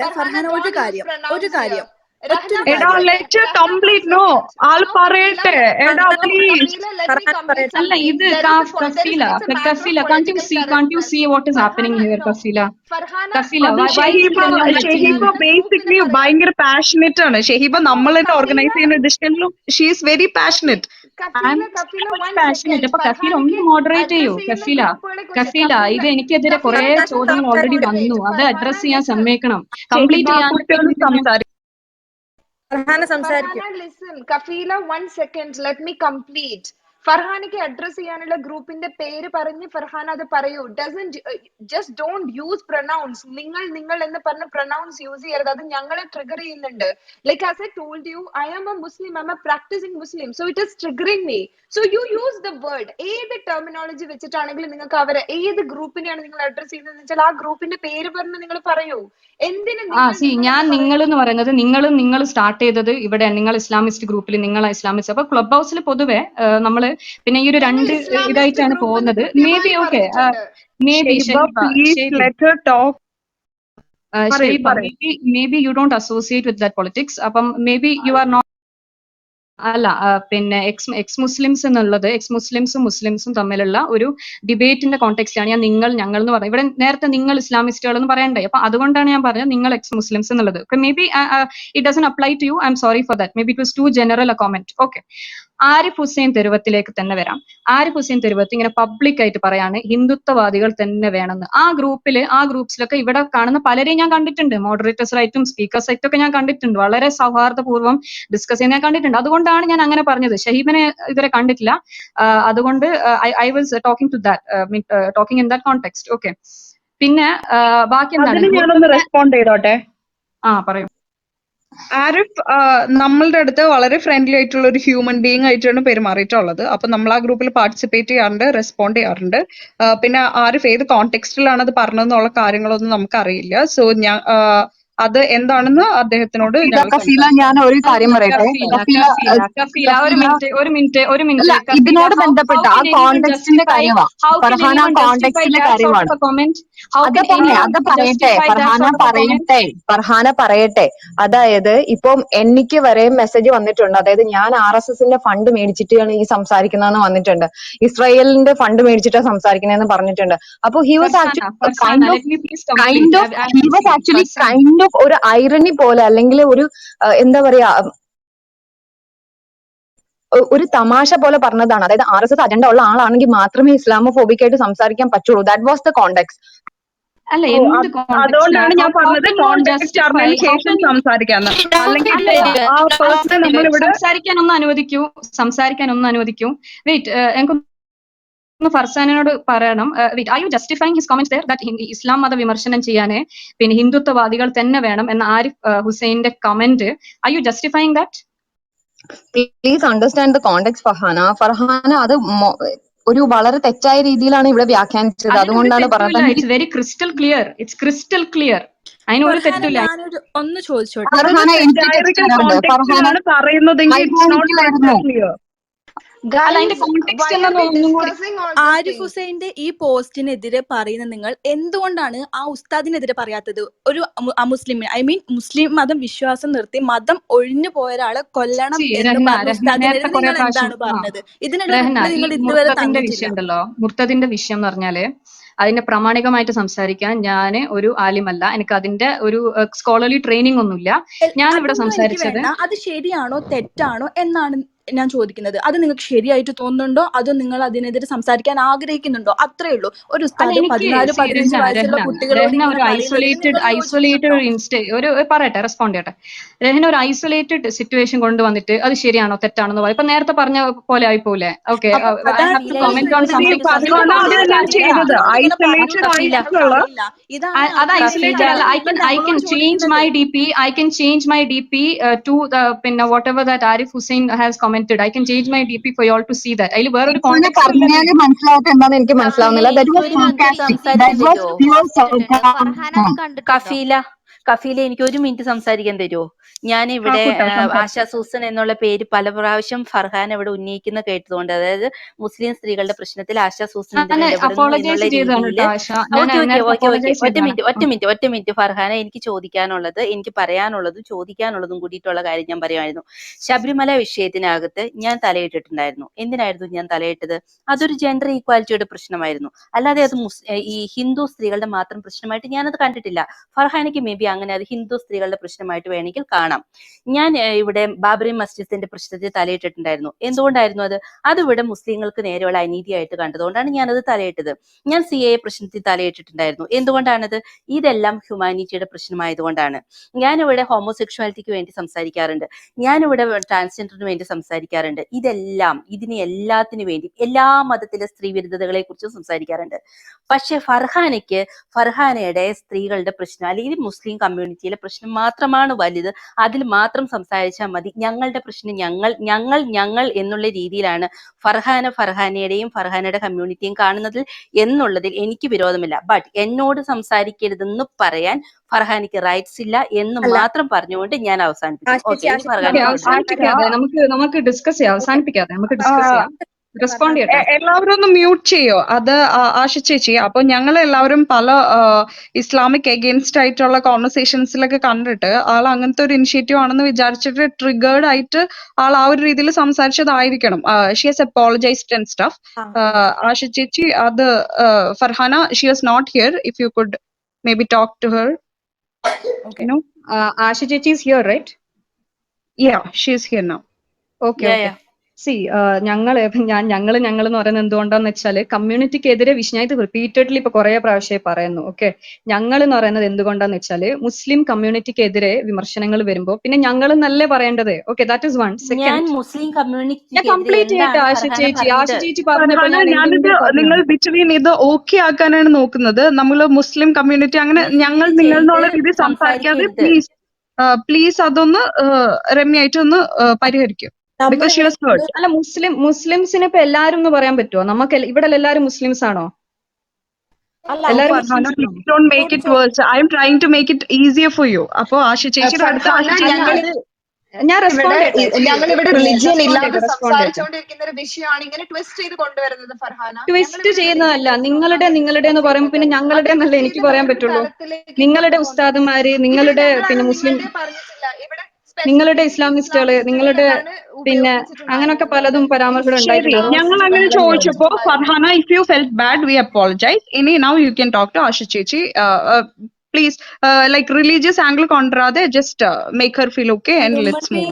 അല്ല ഇത് Kafeela. Can't you see what is happening here, Kafeela? Shaheeba basically ഭയങ്കര പാഷനേറ്റ് ആണ്. ഷെഹീബ നമ്മളുടെ ഓർഗനൈസ് ചെയ്യുന്ന ഡിസ്കഷനിലും ഷീ ഈസ് വെരി പാഷനേറ്റ്. അപ്പൊ കഫീല ഒന്ന് മോഡറേറ്റ് ചെയ്യൂ. കഫീല ഇത് എനിക്കെതിരെ കുറെ ചോദ്യങ്ങൾ ഓൾറെഡി വന്നു, അത് അഡ്രസ് ചെയ്യാൻ സമ്മതിക്കണം. കംപ്ലീറ്റ് ചെയ്യാൻ listen, Kafila, 1 second, let me complete. ഫർഹാനയ്ക്ക് അഡ്രസ് ചെയ്യാനുള്ള ഗ്രൂപ്പിന്റെ പേര് പറഞ്ഞ് ഫർഹാന അത് പറയൂ. Just don't use pronouns. നിങ്ങൾ എന്ന് പറഞ്ഞ പ്രൊനൗൺസ് യൂസ് ചെയ്യരുത്. അത് ഞങ്ങളെ ട്രിഗർ ചെയ്യുന്നുണ്ട്. Like as I told you, I am a Muslim, I am a practising Muslim, so it is triggering me. So you use the word. ഏത് terminology വെച്ചിട്ടാണെങ്കിലും നിങ്ങൾക്ക് അവരെ ഏത് ഗ്രൂപ്പിനെയാണ് നിങ്ങൾ അഡ്രസ് ചെയ്യുന്നത് വെച്ചാൽ ആ ഗ്രൂപ്പിന്റെ പേര് പറഞ്ഞ് നിങ്ങൾ പറയൂ. ഞാൻ നിങ്ങൾ എന്ന് പറയുന്നത് നിങ്ങൾ സ്റ്റാർട്ട് ചെയ്തത് ഇവിടെ, നിങ്ങൾ ഇസ്ലാമിസ്റ്റ് ഗ്രൂപ്പിൽ, നിങ്ങൾ ഇസ്ലാമിസ്റ്റ്. അപ്പൊ ക്ലബ് ഹൗസിൽ പൊതുവെ നമ്മള് പിന്നെ ഈ ഒരു 2 ഇതായിട്ടാണ് പോകുന്നത്. Maybe okay, maybe you don't associate with that politics. അപ്പം maybe you are not. അല്ല, പിന്നെ എക്സ് മുസ്ലിംസ് എന്നുള്ളത് എക്സ് മുസ്ലിംസും മുസ്ലിംസും തമ്മിലുള്ള ഒരു ഡിബേറ്റിന്റെ കോണ്ടെക്സ്റ്റിലാണ് ഞാൻ ഞങ്ങൾ എന്ന് പറയുന്നത്. ഇവിടെ നേരത്തെ നിങ്ങൾ ഇസ്ലാമിസ്റ്റുകൾ എന്ന് പറയണ്ടേ, അപ്പൊ അതുകൊണ്ടാണ് ഞാൻ പറഞ്ഞത് നിങ്ങൾ എക്സ് മുസ്ലിംസ് എന്നുള്ളത്. Maybe it doesn't apply to you, I'm sorry for that. Maybe it was too general a comment. Okay, Arif Hussain തെരുവത്തിലേക്ക് തന്നെ വരാം. ആരിഫ് ഹുസൈൻ തെരുവത്ത് ഇങ്ങനെ പബ്ലിക് ആയിട്ട് പറയാണ് ഹിന്ദുത്വവാദികൾ തന്നെ വേണമെന്ന്. ആ ഗ്രൂപ്പ്സിലൊക്കെ ഇവിടെ കാണുന്ന പലരെയും ഞാൻ കണ്ടിട്ടുണ്ട്, മോഡറേറ്റേഴ്സായിട്ടും സ്പീക്കേഴ്സായിട്ടും ഒക്കെ ഞാൻ കണ്ടിട്ടുണ്ട്. വളരെ സൗഹാർദ്ദപൂർവ്വം ഡിസ്കസ് ചെയ്യുന്ന ഞാൻ കണ്ടിട്ടുണ്ട്. അതുകൊണ്ടാണ് ഞാൻ അങ്ങനെ പറഞ്ഞത്. ഷഹീബിനെ ഇതുവരെ കണ്ടിട്ടില്ല, അതുകൊണ്ട് I was talking to that, talking in that context. Okay, പിന്നെ ബാക്കി എന്താണ്? റെസ്പോണ്ട് ചെയ്തോട്ടെ. പറയൂ. ആരിഫ് നമ്മളുടെ അടുത്ത് വളരെ ഫ്രണ്ട്ലി ആയിട്ടുള്ള ഒരു ഹ്യൂമൻ ബീങ് ആയിട്ടാണ് പെരുമാറിയിട്ടുള്ളത്. അപ്പൊ നമ്മൾ ആ ഗ്രൂപ്പിൽ പാർട്ടിസിപ്പേറ്റ് ചെയ്യാറുണ്ട്, റെസ്പോണ്ട് ചെയ്യാറുണ്ട്. പിന്നെ ആരിഫ് ഏത് കോണ്ടെക്സ്റ്റിലാണ് അത് പറഞ്ഞതെന്നുള്ള കാര്യങ്ങളൊന്നും നമുക്കറിയില്ല. സോ ഞാൻ അത് എന്താണെന്ന് അദ്ദേഹത്തിനോട് ഞങ്ങൾ കഫീല, ഞാൻ ഒരു കാര്യം പറയട്ടെ. കഫീല ഒരു മിനിറ്റ് അല്ല, ഇതിനോട് ബന്ധപ്പെട്ട ആ കോണ്ടെക്സ്റ്റിന്റെ കാര്യമാണ് ഫർഹാന, ആ കോണ്ടെക്സ്റ്റിന്റെ കാര്യമാണ്. അത് പറയട്ടെ ഫർഹാന പറയട്ടെ. അതായത് ഇപ്പം എനിക്ക് വരെ മെസ്സേജ് വന്നിട്ടുണ്ട്. അതായത് ഞാൻ RSSന്റെ ഫണ്ട് മേടിച്ചിട്ടാണ് ഈ സംസാരിക്കുന്നതെന്ന് വന്നിട്ടുണ്ട്. ഇസ്രായേലിന്റെ ഫണ്ട് മേടിച്ചിട്ടാണ് സംസാരിക്കുന്നതെന്ന് പറഞ്ഞിട്ടുണ്ട്. അപ്പൊ he was actually kind of ഒരു ഐറണി പോലെ, അല്ലെങ്കിൽ ഒരു എന്താ പറയാ, ഒരു തമാശ പോലെ പറഞ്ഞതാണ്. അതായത് RSS അജണ്ട ഉള്ള ആളാണെങ്കിൽ മാത്രമേ ഇസ്ലാമോഫോബിക് ആയിട്ട് സംസാരിക്കാൻ പറ്റുള്ളൂ. That was the context. അല്ല, അതുകൊണ്ടാണ് ഞാൻ പറഞ്ഞത് കോണ്ടെക്സ്റ്റ് അറിഞ്ഞതിന് ശേഷം സംസാരിക്കാന്ന്. അല്ലെങ്കിൽ ആ പേഴ്സണെ നമ്മളിവിടെ സംസാരിക്കാൻ ഒന്ന് അനുവദിക്കൂ. വെയിറ്റ്, എനിക്ക് ഫർസാനോട് പറയണം. Are you justifying his comments there that ഇസ്ലാം മത വിമർശനം ചെയ്യാന് പിന്നെ ഹിന്ദുത്വവാദികൾ തന്നെ വേണം എന്ന ആരിഫ് ഹുസൈന്റെ comment, are you justifying that? Please understand the context Farhana. അത് ഒരു വളരെ തെറ്റായ രീതിയിലാണ് ഇവിടെ വ്യാഖ്യാനിച്ചത്. അതുകൊണ്ടാണ് പറഞ്ഞത്. It's very crystal clear. അതിനൊരു തെറ്റില്ല. ഞാനൊരു ഒന്ന് ചോദിച്ചോട്ടെ. പറയുന്നതെങ്കിൽ it's not crystal clear. Arif ഹുസൈന്റെ ഈ പോസ്റ്റിനെതിരെ പറയുന്ന നിങ്ങൾ എന്തുകൊണ്ടാണ് ആ ഉസ്താദിനെതിരെ പറയാത്തത്? ഒരു അമുസ്ലിം, ഐ മീൻ മുസ്ലിം മതം വിശ്വാസം നിർത്തി മതം ഒഴിഞ്ഞു പോയ ഒരാളെ കൊല്ലണം എന്ന് പറഞ്ഞ ഉസ്താദിനെതിരെ നിങ്ങൾ എന്താണ് പറഞ്ഞത്? ഇതിനിടെ നിങ്ങൾ ഇതുവരെ തന്നിട്ടില്ല. മുർത്തദിന്റെ വിഷയം എന്ന് പറഞ്ഞാല് അതിന്റെ പ്രാമാണികമായിട്ട് സംസാരിക്കാൻ ഞാൻ ഒരു ആലിമല്ല. എനിക്ക് അതിന്റെ ഒരു സ്കോളർലി ട്രെയിനിങ് ഒന്നുമില്ല. ഞാൻ ഇവിടെ സംസാരിച്ചത് അത് ശരിയാണോ തെറ്റാണോ എന്നാണ് ഞാൻ ചോദിക്കുന്നത്. അത് നിങ്ങൾക്ക് ശരിയായിട്ട് തോന്നുന്നുണ്ടോ, അതോ നിങ്ങൾ അതിനെതിരെ സംസാരിക്കാൻ ആഗ്രഹിക്കുന്നുണ്ടോ? അത്രേ ഉള്ളൂ. ഒരു ഉസ്താദ് 14-15 വയസ്സുള്ള കുട്ടികളോട് പറയട്ടെ, റെസ്പോണ്ട് ചെയ്യട്ടെ. രഹന ഒരു ഐസൊലേറ്റഡ് സിറ്റുവേഷൻ കൊണ്ടുവന്നിട്ട് അത് ശരിയാണോ തെറ്റാണെന്ന് പറയും. ഇപ്പൊ നേരത്തെ പറഞ്ഞ പോലെ ആയിപ്പോലെ. ഓക്കെ, അത് ഐസൊലേറ്റഡ് അല്ല. I can change my DP to പിന്നെ whatever that Arif Hussain has commented. I can change my DP for you all to see that. അതിൽ വേറൊരു കോണ്ടെക്സ്റ്റ് മനസ്സിലാവട്ടെ എന്താണെന്ന് എനിക്ക് മനസ്സിലാവുന്നില്ല. കഫീല എനിക്ക് ഒരു മിനിറ്റ് സംസാരിക്കാൻ തരുമോ? ഞാൻ ഇവിടെ ആശാ സൂസൻ എന്നുള്ള പേര് പല പ്രാവശ്യം ഫർഹാൻ ഇവിടെ ഉന്നയിക്കുന്ന കേട്ടതുകൊണ്ട്, അതായത് മുസ്ലിം സ്ത്രീകളുടെ പ്രശ്നത്തിൽ ആശാ സൂസൻ ഒറ്റ മിനിറ്റ് ഫർഹാന, എനിക്ക് ചോദിക്കാനുള്ളത്, എനിക്ക് ചോദിക്കാനുള്ളതും കൂടിയിട്ടുള്ള കാര്യം ഞാൻ പറയുമായിരുന്നു. ശബരിമല വിഷയത്തിനകത്ത് ഞാൻ തലയിട്ടിട്ടുണ്ടായിരുന്നു. എന്തിനായിരുന്നു ഞാൻ തലയിട്ടത്? അതൊരു ജെൻഡർ ഈക്വാലിറ്റിയുടെ പ്രശ്നമായിരുന്നു. അല്ലാതെ അത് ഈ ഹിന്ദു സ്ത്രീകളുടെ മാത്രം പ്രശ്നമായിട്ട് ഞാനത് കണ്ടിട്ടില്ല. ഫർഹാനയ്ക്ക് മേ ബി അങ്ങനെ അത് ഹിന്ദു സ്ത്രീകളുടെ പ്രശ്നമായിട്ട് വേണമെങ്കിൽ കാണാം. ഞാൻ ഇവിടെ ബാബറി മസ്ജിദിന്റെ പ്രശ്നത്തിൽ തലയിട്ടിട്ടുണ്ടായിരുന്നു. എന്തുകൊണ്ടായിരുന്നു അത്? അതിവിടെ മുസ്ലിങ്ങൾക്ക് നേരെയുള്ള അനീതിയായിട്ട് കണ്ടതുകൊണ്ടാണ് ഞാനത് തലയിട്ടത്. ഞാൻ CAA പ്രശ്നത്തിൽ തലയിട്ടിട്ടുണ്ടായിരുന്നു. എന്തുകൊണ്ടാണത്? ഇതെല്ലാം ഹ്യൂമാനിറ്റിയുടെ പ്രശ്നമായതുകൊണ്ടാണ്. ഞാനിവിടെ ഹോമോസെക്ഷുവാലിറ്റിക്ക് വേണ്ടി സംസാരിക്കാറുണ്ട്, ഞാനിവിടെ ട്രാൻസ്ജെൻഡറിന് വേണ്ടി സംസാരിക്കാറുണ്ട്. ഇതിനെ എല്ലാത്തിനു വേണ്ടി എല്ലാ മതത്തിലെ സ്ത്രീ വിരുദ്ധതകളെ കുറിച്ചും സംസാരിക്കാറുണ്ട്. പക്ഷെ ഫർഹാനയുടെ സ്ത്രീകളുടെ പ്രശ്നം അല്ലെങ്കിൽ മുസ്ലിം കമ്മ്യൂണിറ്റിയിലെ പ്രശ്നം മാത്രമാണ് വലുത്. അതിൽ മാത്രം സംസാരിച്ചാൽ മതി. ഞങ്ങളുടെ പ്രശ്നം ഞങ്ങൾ എന്നുള്ള രീതിയിലാണ് ഫർഹാനയുടെയും ഫർഹാനയുടെ കമ്മ്യൂണിറ്റിയും കാണുന്നതിൽ എന്നുള്ളതിൽ എനിക്ക് വിരോധമില്ല. ബട്ട് എന്നോട് സംസാരിക്കരുതെന്ന് പറയാൻ ഫർഹാനയ്ക്ക് റൈറ്റ്സ് ഇല്ല എന്ന് മാത്രം പറഞ്ഞുകൊണ്ട് ഞാൻ നമുക്ക് ഡിസ്കസ് ചെയ്യാം. റെസ്പോണ്ട് ചെയ്യട്ടെ. എല്ലാവരും ഒന്ന് മ്യൂട്ട് ചെയ്യോ? അത് ആശ ചേച്ചി. അപ്പൊ ഞങ്ങൾ എല്ലാവരും പല ഇസ്ലാമിക് അഗെയിൻസ്റ്റ് ആയിട്ടുള്ള കോൺവെർസേഷൻസിലൊക്കെ കണ്ടിട്ട് ആൾ അങ്ങനത്തെ ഒരു ഇനിഷ്യേറ്റീവ് ആണെന്ന് വിചാരിച്ചിട്ട് ട്രിഗേർഡ് ആയിട്ട് ആൾ ആ ഒരു രീതിയിൽ സംസാരിച്ചതായിരിക്കണം. She has apologised and stuff. Asha ചേച്ചി, അത് Farhana, she was not here. If you could maybe talk to her. Okay. Asha Chechi is here, right? Yeah, she is here now. Okay. C ഞങ്ങള് എന്ന് പറയുന്നത് എന്തുകൊണ്ടാന്ന് വെച്ചാല് കമ്മ്യൂണിറ്റിക്കെതിരെ വിഷ്ണായിട്ട് റിപ്പീറ്റഡ്ലി ഇപ്പൊ കുറെ പ്രാവശ്യമായി പറയുന്നു. ഓക്കെ, ഞങ്ങൾ എന്ന് പറയുന്നത് എന്തുകൊണ്ടാന്ന് വെച്ചാല് മുസ്ലിം കമ്മ്യൂണിറ്റിക്കെതിരെ വിമർശനങ്ങൾ വരുമ്പോ പിന്നെ ഞങ്ങൾ എന്നല്ലേ പറയേണ്ടത്. Okay, that is one. Second, Muslim community complete ചെയ്യട്ടെ. ആശ ചേച്ചി പറഞ്ഞപ്പോ നിങ്ങൾ ബിറ്റ്വീൻ ഇത് ഓക്കെ ആക്കാനാണ് നോക്കുന്നത്. നമ്മൾ മുസ്ലിം കമ്മ്യൂണിറ്റി അങ്ങനെ ഞങ്ങൾ നിങ്ങൾ എന്നുള്ള രീതിയിൽ സംസാരിക്കാതെ പ്ലീസ്. പ്ലീസ് അതൊന്ന് രമ്യായിട്ട് ഒന്ന് പരിഹരിക്കും. Because she was hurt. അല്ല മുസ്ലിംസിന് ഇപ്പൊ എല്ലാരും എന്ന് പറയാൻ പറ്റുമോ? നമുക്ക് ഇവിടെ എല്ലാരും മുസ്ലിംസ് ആണോ? എല്ലാരും please don't make it worse. I am trying to make it easier for you. അപ്പൊ ആശ ചേച്ചിയുടെ അടുത്ത് ഞങ്ങൾ ഇവിടെ റിലിജിയൻ ഇല്ലാതെ സംസാരിച്ചുകൊണ്ടിരിക്കുന്ന ഒരു വിഷയമാണ് ഇങ്ങനെ ട്വിസ്റ്റ് ചെയ്ത് കൊണ്ടുവരുന്നത് ഫർഹാന. ട്വിസ്റ്റ് ചെയ്യുന്നതല്ല, നിങ്ങളുടെ എന്ന് പറയുമ്പോൾ പിന്നെ ഞങ്ങളുടെ എന്നല്ല എനിക്ക് പറയാൻ പറ്റുള്ളൂ. നിങ്ങളുടെ ഉസ്താദുമാര്, നിങ്ങളുടെ പിന്നെ മുസ്ലിം, നിങ്ങളുടെ ഇസ്ലാമിസ്റ്റുകള്, നിങ്ങളുടെ പിന്നെ അങ്ങനൊക്കെ പലതും പരാമർശം ഉണ്ടായിട്ടുണ്ട്. ഞങ്ങൾ അങ്ങനെ ചോദിച്ചപ്പോ Farhana, if you felt bad, we apologize. ഇനി now you can talk to ആശ ചേച്ചി. Please, like religious angle കൊണ്ടുവരാതെ just make her feel okay and let's move.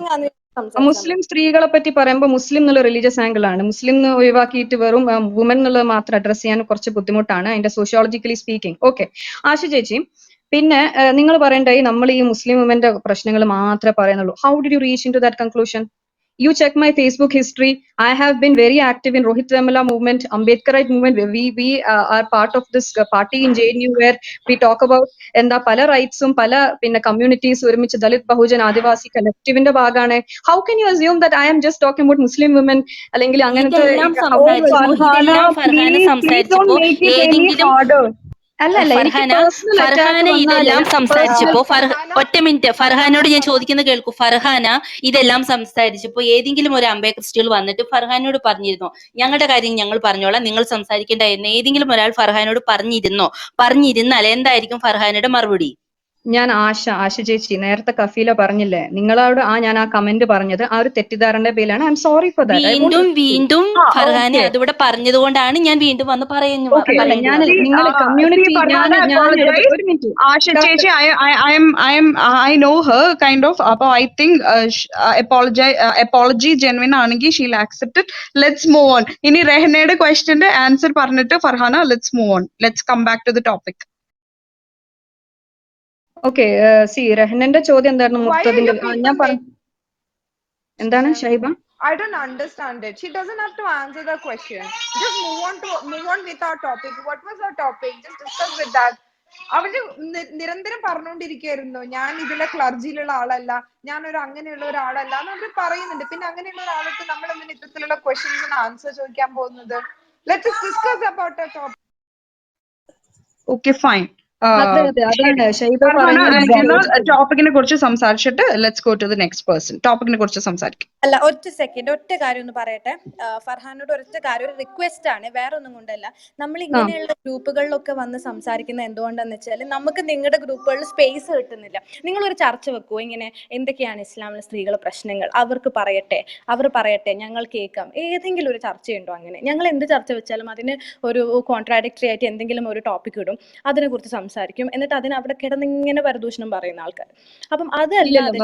മുസ്ലിം സ്ത്രീകളെ പറ്റി പറയുമ്പോൾ മുസ്ലിം എന്നുള്ള റിലീജിയസ് ആംഗിൾ ആണ്. മുസ്ലിം ഒഴിവാക്കിയിട്ട് വെറും വുമൻ എന്നുള്ളത് മാത്രം അഡ്രസ് ചെയ്യാൻ കുറച്ച് ബുദ്ധിമുട്ടാണ്, അതിന്റെ സോഷ്യോളജിക്കലി സ്പീക്കിംഗ്. ഓക്കെ ആശ ചേച്ചി, പിന്നെ നിങ്ങൾ പറയണ്ടായി നമ്മൾ ഈ മുസ്ലിം വുമന്റെ പ്രശ്നങ്ങൾ മാത്രമേ പറയുന്നുള്ളൂ. How did you reach in to that conclusion? You check my Facebook history. I have been very active in Rohit Vemula movement, Ambedkarite movement. We are part of this party in JNU where we talk about എന്താ പല റൈറ്റ്സും പല പിന്നെ communities ഒരുമിച്ച് ദളിത് ബഹുജൻ ആദിവാസി കളക്റ്റീവിന്റെ ഭാഗമാണ്. How can you assume that I am just talking about Muslim women അല്ലെങ്കിൽ അങ്ങനത്തെ? ഫർഹാന ഇതെല്ലാം സംസാരിച്ചപ്പോ ഒറ്റ മിനിറ്റ് ഫർഹാനോട് ഞാൻ ചോദിക്കുന്നത് കേൾക്കൂ. ഫർഹാന ഇതെല്ലാം സംസാരിച്ചപ്പോ ഏതെങ്കിലും ഒരു അംബേദ്കറിസ്റ്റുകൾ വന്നിട്ട് ഫർഹാനോട് പറഞ്ഞിരുന്നോ ഞങ്ങളുടെ കാര്യം ഞങ്ങൾ പറഞ്ഞോളാം, നിങ്ങൾ സംസാരിക്കേണ്ട എന്ന് ഏതെങ്കിലും ഒരാൾ ഫർഹാനോട് പറഞ്ഞിരുന്നാൽ എന്തായിരിക്കും ഫർഹാനയുടെ മറുപടി? ഞാൻ ആശ ചേച്ചി നേരത്തെ കഫീല പറഞ്ഞില്ലേ, നിങ്ങളോട് ഞാൻ ആ കമന്റ് പറഞ്ഞത് ആ ഒരു തെറ്റിദ്ധാരണയുടെ പേരിലാണ്. I M sorry for that. വീണ്ടും ഫർഹാനെ അതിവിടെ പറഞ്ഞതുകൊണ്ടാണ് ഞാൻ വീണ്ടും വന്ന് പറയുന്നു. നിങ്ങൾ കമ്മ്യൂണിറ്റി ആശ ചേച്ചി, I know her kind of. അപ്പൊ I think apology genuine ആണെങ്കിൽ she'll accept it. Let's move on. ഇനി റെഹനയുടെ ക്വസ്റ്റ്യന്റെ ആൻസർ പറഞ്ഞിട്ട് Farhana, let's move on. Let's come back to the topic. Okay സി റഹ്നന്റെ ചോദ്യം എന്തായിരുന്നു? മുർത്തദിന്റെ ഞാൻ എന്താണ് Shaiba? I don't understand it. She doesn't have to answer the question. Just move on with our topic. What was our topic? Just discuss with that. അവര് നിരന്തരം പറഞ്ഞുകൊണ്ടിരിക്കുകയായിരുന്നു ഞാൻ ഇതിലെ ക്ലർജിയിലുള്ള ആളല്ല, ഞാൻ ഒരു അങ്ങനെയുള്ള ഒരാളല്ല എന്ന് അവര് പറയുന്നുണ്ട്. പിന്നെ അങ്ങനെയുള്ള ഒരാൾക്ക് നമ്മൾ എന്തിനാ ഇത്തരത്തിലുള്ള ക്വസ്റ്റ്യൻസിന് ആൻസർ ചോദിക്കാൻ പോകുന്നത്? Let us discuss about our topic. Okay, fine. ടോപ്പിക്കിനെ കുറിച്ച് സംസാരിച്ചിട്ട് let's go to the next person. ടോപ്പിക്കിനെ കുറിച്ച് സംസാരിക്കും. അല്ല, ഒറ്റ കാര്യം ഒന്ന് പറയട്ടെ. ഫർഹാനോട് ഒറ്റ കാര്യം, ഒരു റിക്വസ്റ്റ് ആണ്, വേറെ ഒന്നും കൊണ്ടല്ല. നമ്മൾ ഇങ്ങനെയുള്ള ഗ്രൂപ്പുകളിലൊക്കെ വന്ന് സംസാരിക്കുന്ന എന്തുകൊണ്ടാന്ന് വെച്ചാൽ നമുക്ക് നിങ്ങളുടെ ഗ്രൂപ്പുകളിൽ സ്പേസ് കിട്ടുന്നില്ല. നിങ്ങളൊരു ചർച്ച വെക്കുമോ, ഇങ്ങനെ എന്തൊക്കെയാണ് ഇസ്ലാമിലെ സ്ത്രീകളുടെ പ്രശ്നങ്ങൾ, അവർ പറയട്ടെ, ഞങ്ങൾ കേൾക്കാം. ഏതെങ്കിലും ഒരു ചർച്ചയുണ്ടോ? അങ്ങനെ ഞങ്ങൾ എന്ത് ചർച്ച വെച്ചാലും അതിന് ഒരു കോൺട്രാഡിക്ടറി ആയിട്ട് എന്തെങ്കിലും ഒരു ടോപ്പിക് ഇടും, അതിനെ കുറിച്ച് സംസാരിക്കും, എന്നിട്ട് അതിന് അവിടെ കിടന്ന് ഇങ്ങനെ പരദൂഷണം പറയുന്ന ആൾക്കാർ. അപ്പം അതല്ലാതെ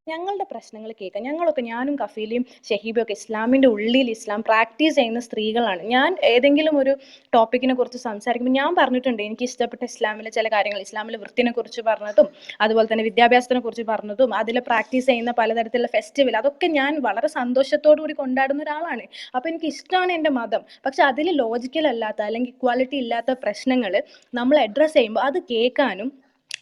ഞങ്ങളുടെ പ്രശ്നങ്ങൾ കേൾക്കാം. ഞാനും കഫീലയും ഷഹീബും ഒക്കെ ഇസ്ലാമിന്റെ ഉള്ളിൽ ഇസ്ലാം പ്രാക്ടീസ് ചെയ്യുന്ന സ്ത്രീകളാണ്. ഞാൻ ഏതെങ്കിലും ഒരു ടോപ്പിക്കിനെ കുറിച്ച് സംസാരിക്കുമ്പോൾ ഞാൻ പറഞ്ഞിട്ടുണ്ട് എനിക്ക് ഇഷ്ടപ്പെട്ട ഇസ്ലാമിലെ ചില കാര്യങ്ങൾ, ഇസ്ലാമിലെ വൃത്തിനെ കുറിച്ച് പറഞ്ഞതും അതുപോലെ തന്നെ വിദ്യാഭ്യാസത്തിനെ കുറിച്ച് പറഞ്ഞതും അതിൽ പ്രാക്ടീസ് ചെയ്യുന്ന പലതരത്തിലുള്ള ഫെസ്റ്റിവൽ, അതൊക്കെ ഞാൻ വളരെ സന്തോഷത്തോടു കൂടി കൊണ്ടാടുന്ന ഒരാളാണ്. അപ്പൊ എനിക്ക് ഇഷ്ടമാണ് എൻ്റെ മതം. പക്ഷെ അതിൽ ലോജിക്കൽ അല്ലാത്ത അല്ലെങ്കിൽ ഇക്വാലിറ്റി ഇല്ലാത്ത പ്രശ്നങ്ങൾ നമ്മൾ അഡ്രസ് ചെയ്യുമ്പോൾ അത് കേൾക്കാനും